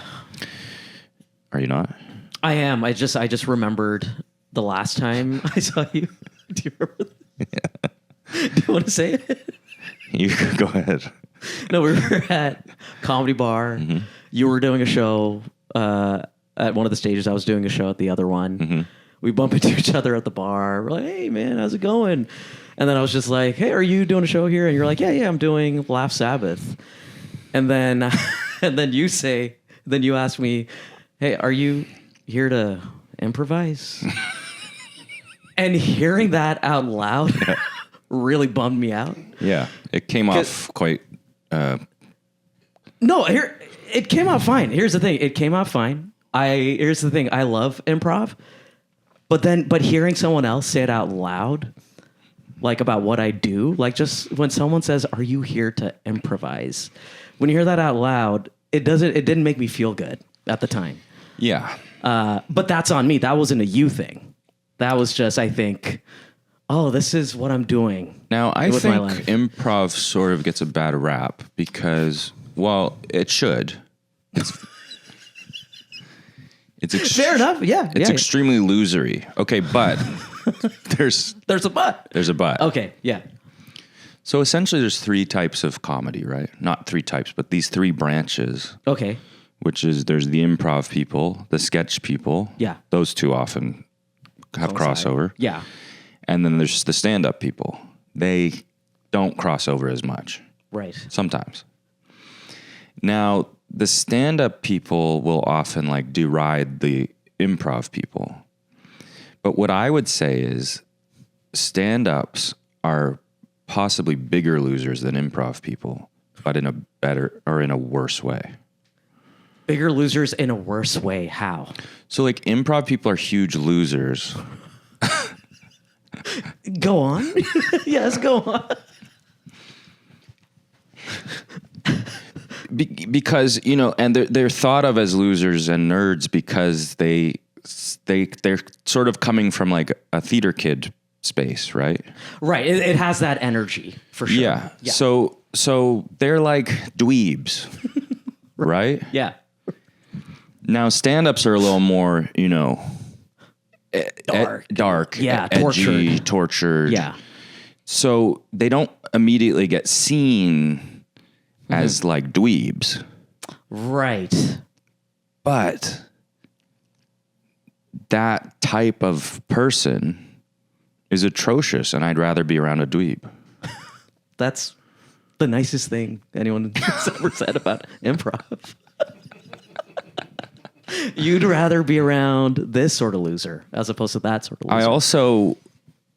Are you not? I am. I just remembered the last time I saw you. Do you remember? Yeah. Do you want to say it? You go ahead. No, we were at Comedy Bar. Mm-hmm. You were doing a show at one of the stages. I was doing a show at the other one. Mm-hmm. We bump into each other at the bar. We're like, hey, man, how's it going? And then I was just like, hey, are you doing a show here? And you're like, yeah, I'm doing Laugh Sabbath. And then then you ask me, hey, are you here to improvise? And hearing that out loud really bummed me out. Yeah, it came off quite... No, it came out fine. Here's the thing. It came out fine. Here's the thing. I love improv. But hearing someone else say it out loud, like about what I do, like just when someone says, are you here to improvise? When you hear that out loud, it didn't make me feel good at the time. Yeah. But that's on me. That wasn't a you thing. That was just, I think, oh, this is what I'm doing. Now, I think improv sort of gets a bad rap because, well, it should. It's fair enough. Yeah. It's extremely losery. Okay, but there's a but. There's a but. Okay, yeah. So essentially there's three types of comedy, right? Not three types, but these three branches. Okay. Which is there's the improv people, the sketch people. Yeah. Those two often have crossover. Yeah. And then there's the stand-up people. They don't cross over as much. Right. Sometimes. Now, the stand-up people will often like deride the improv people. But what I would say is stand-ups are possibly bigger losers than improv people, but in a better or in a worse way. Bigger losers in a worse way. How? So like improv people are huge losers. Go on. Yes, go on. Because, you know, and they're thought of as losers and nerds because they're sort of coming from like a theater kid space, right? Right. It has that energy for sure. Yeah. So they're like dweebs, right? Yeah. Now stand-ups are a little more, you know, dark, yeah, edgy, tortured. Yeah. So they don't immediately get seen as like dweebs. Right. But that type of person is atrocious, and I'd rather be around a dweeb. That's the nicest thing anyone has ever said about improv. You'd rather be around this sort of loser as opposed to that sort of loser. I also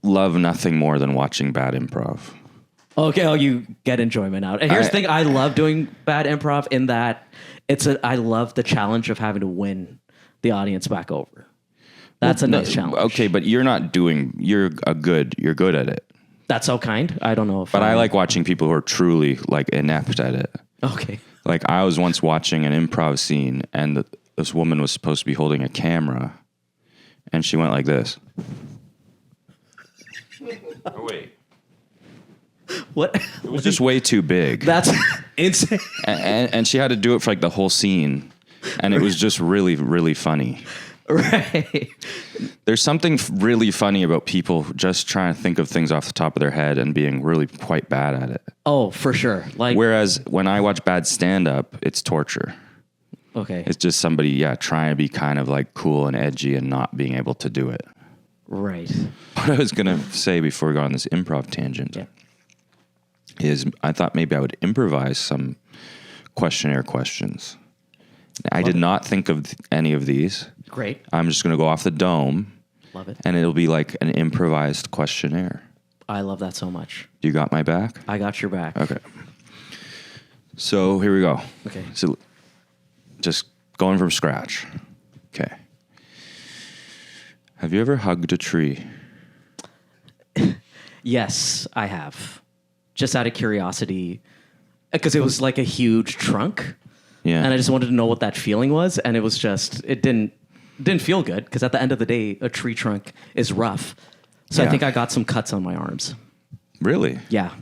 love nothing more than watching bad improv. Okay, you get enjoyment out. And here's the thing, I love doing bad improv in that I love the challenge of having to win the audience back over. That's a nice challenge. Okay, but you're good at it. That's so kind. I don't know if But I like watching people who are truly like inept at it. Okay. Like I was once watching an improv scene and this woman was supposed to be holding a camera and she went like this. Oh, wait. What? It was just way too big. That's insane. And she had to do it for like the whole scene. And it was just really, really funny. Right. There's something really funny about people just trying to think of things off the top of their head and being really quite bad at it. Oh, for sure. Like, whereas when I watch bad stand-up, it's torture. Okay. It's just somebody, trying to be kind of like cool and edgy and not being able to do it. Right. What I was going to say before we go on this improv tangent is I thought maybe I would improvise some questionnaire questions. I did not think of any of these. Great. I'm just going to go off the dome. Love it. And it'll be like an improvised questionnaire. I love that so much. You got my back? I got your back. Okay. So here we go. Okay. So just going from scratch. Okay. Have you ever hugged a tree? Yes, I have. Just out of curiosity, because it was like a huge trunk. Yeah. And I just wanted to know what that feeling was, and it was just it didn't feel good because at the end of the day, a tree trunk is rough. So I Yeah. think I got some cuts on my arms. Really? Yeah.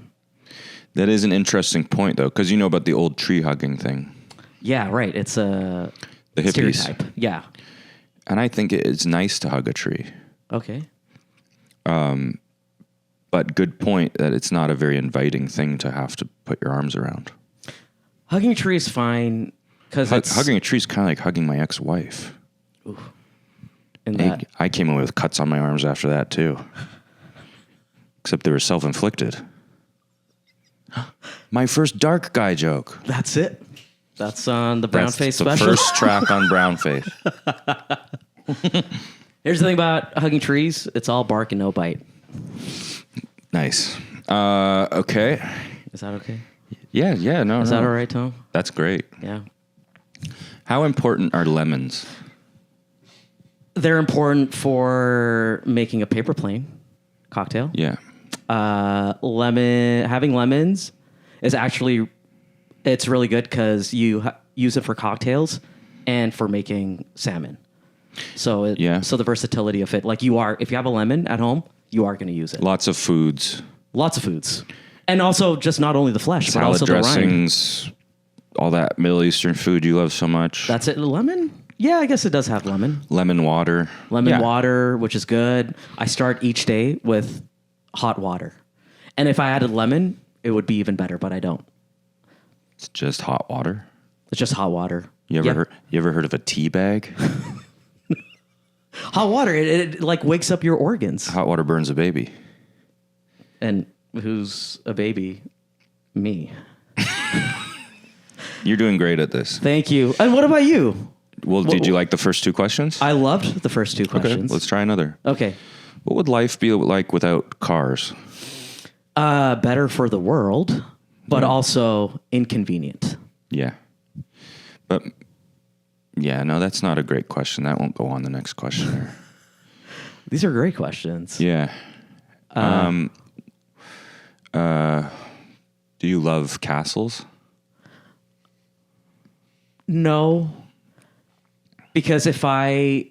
That is an interesting point, though, because you know about the old tree hugging thing. Yeah, right. It's a The hippies. stereotype. Yeah. And I think it's nice to hug a tree. Okay. But good point that it's not a very inviting thing to have to put your arms around. Hugging a tree is fine because it's Hugging a tree is kind of like hugging my ex-wife. in that. I came away with cuts on my arms after that, too. Except they were self-inflicted. My first dark guy joke. That's it. That's on the Brown That's Face the special. first track on Brown Face. Here's the thing about hugging trees: it's all bark and no bite. Nice. Okay. Is that okay? Yeah, no, Is that all right, Tom? That's great. Yeah. How important are lemons? They're important for making a paper plane cocktail. Yeah. Having lemons is actually, it's really good because you use it for cocktails and for making salmon. So so the versatility of it, like if you have a lemon at home, you are going to use it. Lots of foods. Lots of foods. And also just not only the flesh, but Salad also the rind. dressings, all that Middle Eastern food you love so much. That's it. Lemon? Yeah, I guess it does have lemon. Lemon water. Lemon water, which is good. I start each day with hot water. And if I added lemon, it would be even better, but I don't. It's just hot water. It's just hot water. You ever heard of a tea bag? Hot water, it like wakes up your organs. Hot water burns a baby. And who's a baby? Me. You're doing great at this. Thank you. And what about you? Well, did you like the first two questions? I loved the first two questions. Okay, let's try another. Okay. What would life be like without cars? Better for the world, but also inconvenient. Yeah. But, yeah, no, that's not a great question. That won't go on the next questionnaire. These are great questions. Yeah. Do you love castles? No. Because if I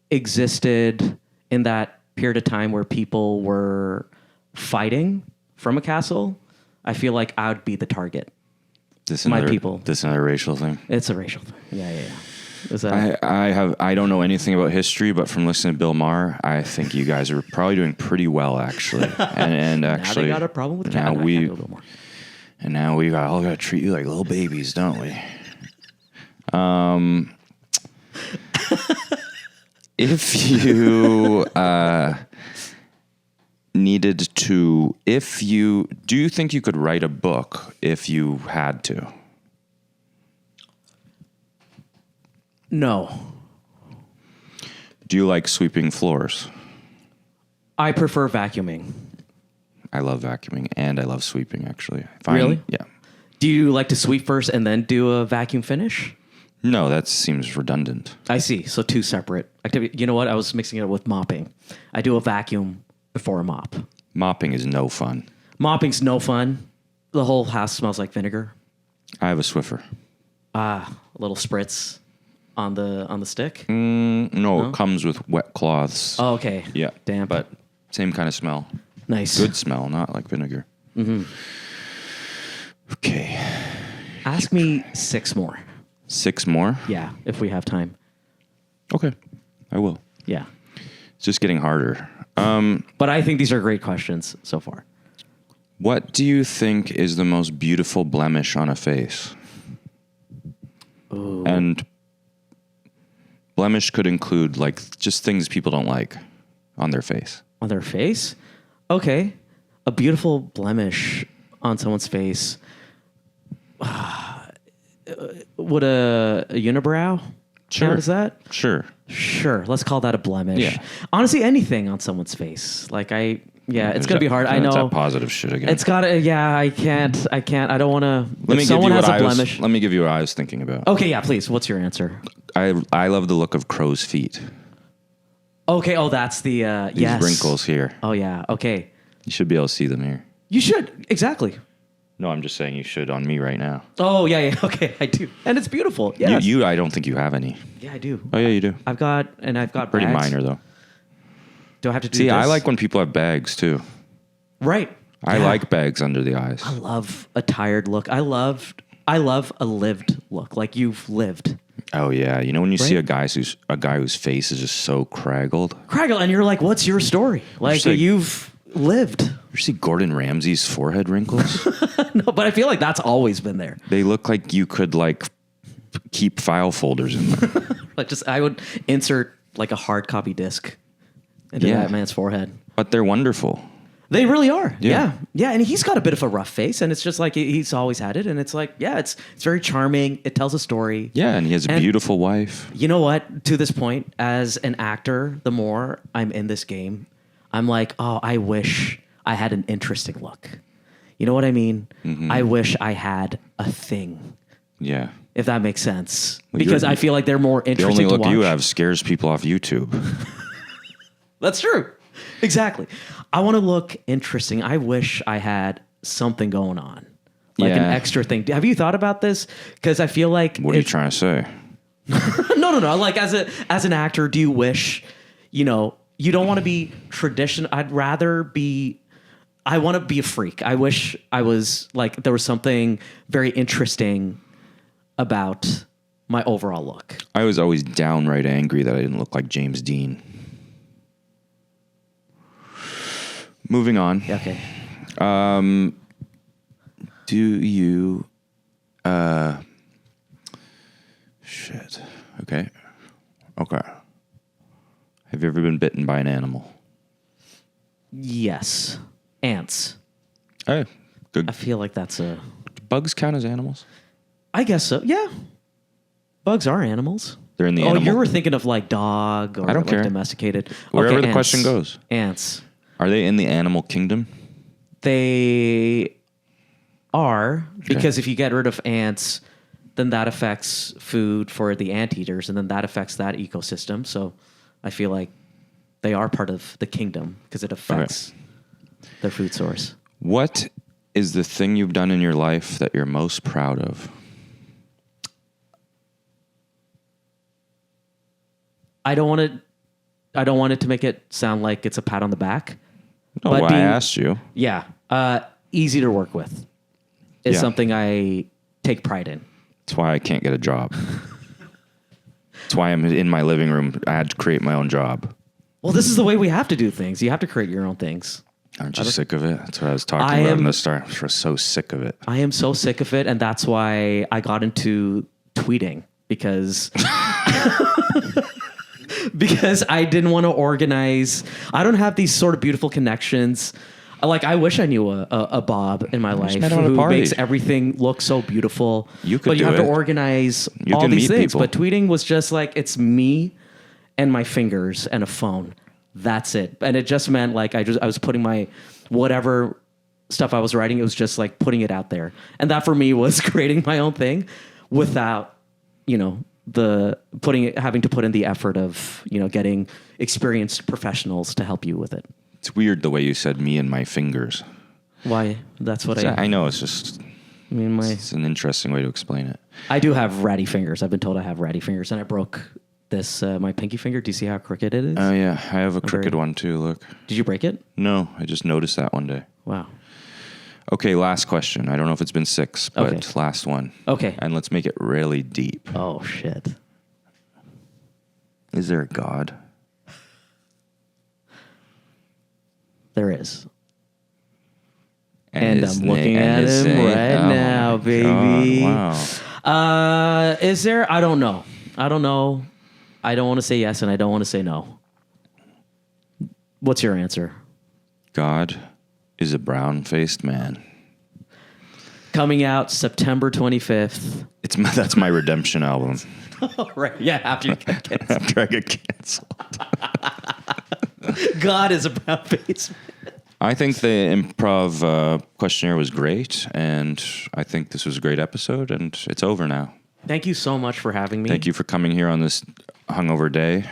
existed in that period of time where people were fighting from a castle, I feel like I would be the target. People. This is another racial thing. It's a racial thing. Yeah. Is that I don't know anything about history, but from listening to Bill Maher, I think you guys are probably doing pretty well, actually. And actually, now they got a problem with now Canada. now we all got to treat you like little babies, don't we? If you do you think you could write a book if you had to? No. Do you like sweeping floors? I prefer vacuuming. I love vacuuming and I love sweeping, actually. Really? Yeah. Do you like to sweep first and then do a vacuum finish? No, that seems redundant. I see. So two separate activities. You know what? I was mixing it up with mopping. I do a vacuum before a mop. Mopping is no fun. Mopping's no fun. The whole house smells like vinegar. I have a Swiffer. A little spritz on the stick. No, it comes with wet cloths. Oh, okay. Yeah. Damp. But same kind of smell. Nice. Good smell, not like vinegar. Mm-hmm. Okay. Ask me 6 more. 6 more? Yeah, if we have time. Okay. I will. Yeah. It's just getting harder. But I think these are great questions so far. What do you think is the most beautiful blemish on a face? Ooh. And blemish could include like just things people don't like on their face. On their face? Okay. A beautiful blemish on someone's face. Would a unibrow count as that? Sure. Sure. Let's call that a blemish. Yeah. Honestly, anything on someone's face. Like Yeah, it's gonna be hard. I It's know. that positive shit again. It's gotta. Yeah, I can't. I don't want to. Let me If someone has a Let blemish. me give you what I was thinking about. Okay, yeah, please. What's your answer? I love the look of crow's feet. Okay. Oh, that's the These yes. wrinkles here. Oh yeah. Okay. You should be able to see them here. You should exactly. No, I'm just saying you should on me right now. Oh yeah. Okay, I do, and it's beautiful. Yeah. You I don't think you have any. Yeah, I do. Oh yeah, you do. I've got Pretty bags. minor though. Do I have to do See, this? I like when people have bags too. Right. I Yeah. like bags under the eyes. I love a tired look. I love a lived look, like you've lived. Oh yeah, you know when you see Right? a guy whose face is just so craggled. Craggle, and you're like, what's your story? Like like- you've lived. You see Gordon Ramsay's forehead wrinkles? No, but I feel like that's always been there. They look like you could like keep file folders in them. Like I would insert like a hard copy disc into Yeah. that man's forehead. But they're wonderful. They really are. Yeah. Yeah. And he's got a bit of a rough face, and it's just like he's always had it. And it's like, yeah, it's very charming. It tells a story. Yeah, and he has a And- beautiful wife. You know what? To this point, as an actor, the more I'm in this game, I'm like, oh, I wish I had an interesting look. You know what I mean? Mm-hmm. I wish I had a thing, Yeah. if that makes sense. Well, Because you're- I feel like they're more The interesting only to look watch. you have scares people off YouTube. That's true. Exactly. I want to look interesting. I wish I had something going on, like an Yeah. extra thing. Have you thought about this? Because I feel like What are you trying to say? no. Like as an actor, do you wish, you don't want to be traditional? I want to be a freak. I wish I was like there was something very interesting about my overall look. I was always downright angry that I didn't look like James Dean. Moving on. Okay. Do you shit. Okay. Have you ever been bitten by an animal? Yes. Ants. Hey, good. I feel like that's a. Do bugs count as animals? I guess so. Yeah. Bugs are animals. They're in the Oh, animal. you were thinking of like dog or I don't like care. domesticated. Wherever Okay, the ants. question goes. Ants. Are they in the animal kingdom? They are, because if you get rid of ants, then that affects food for the anteaters, and then that affects that ecosystem. So I feel like they are part of the kingdom because it affects their food source. What is the thing you've done in your life that you're most proud of? I don't want it to make it sound like it's a pat on the back. No, But I being- asked you. Yeah. Easy to work with is Yeah. something I take pride in. That's why I can't get a job. That's why I'm in my living room. I had to create my own job. Well, this is the way we have to do things. You have to create your own things. Aren't you sick of it? That's what I was talking I about am- in the start. I was so sick of it. I am so sick of it, and that's why I got into tweeting because because I didn't want to organize. I don't have these sort of beautiful connections. Like I wish I knew a Bob in my life met him at a who party. makes everything look so beautiful. You could but you do have to it. organize You all can these meet things. people. But tweeting was just like it's me and my fingers and a phone. That's it. And it just meant like I was putting my whatever stuff I was writing. It was just like putting it out there, and that for me was creating my own thing without having to put in the effort of getting experienced professionals to help you with it. It's weird the way you said me and my fingers. Why? That's what I know, it's just I mean. it's an interesting way to explain it. I do have ratty fingers. I've been told I have ratty fingers, and I broke this my pinky finger. Do you see how crooked it is? Oh yeah, I have a crooked one too, look. Did you break it? No, I just noticed that one day. Wow. Okay, last question. I don't know if it's been 6, but Okay. last one. Okay. And let's make it really deep. Oh shit. Is there a God? There is. And And his I'm looking na- and at his him name- right oh now, my baby. God, wow. Is there? I don't know. I don't want to say yes, and I don't want to say no. What's your answer? God is a brown-faced man. Coming out September 25th. That's my redemption album. Oh, right. Yeah, after you get canceled. After I get canceled. God is a brown face. I think the improv questionnaire was great, and I think this was a great episode, and it's over now. Thank you so much for having me. Thank you for coming here on this hungover day.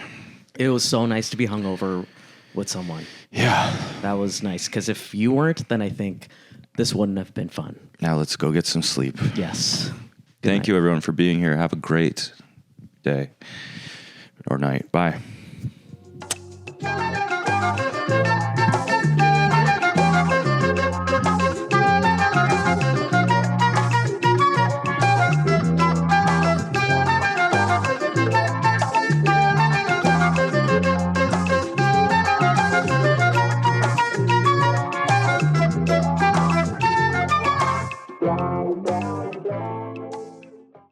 It was so nice to be hungover with someone. Yeah. That was nice, because if you weren't, then I think this wouldn't have been fun. Now let's go get some sleep. Yes. Thank you, everyone, for being here. Have a great day or night. Bye.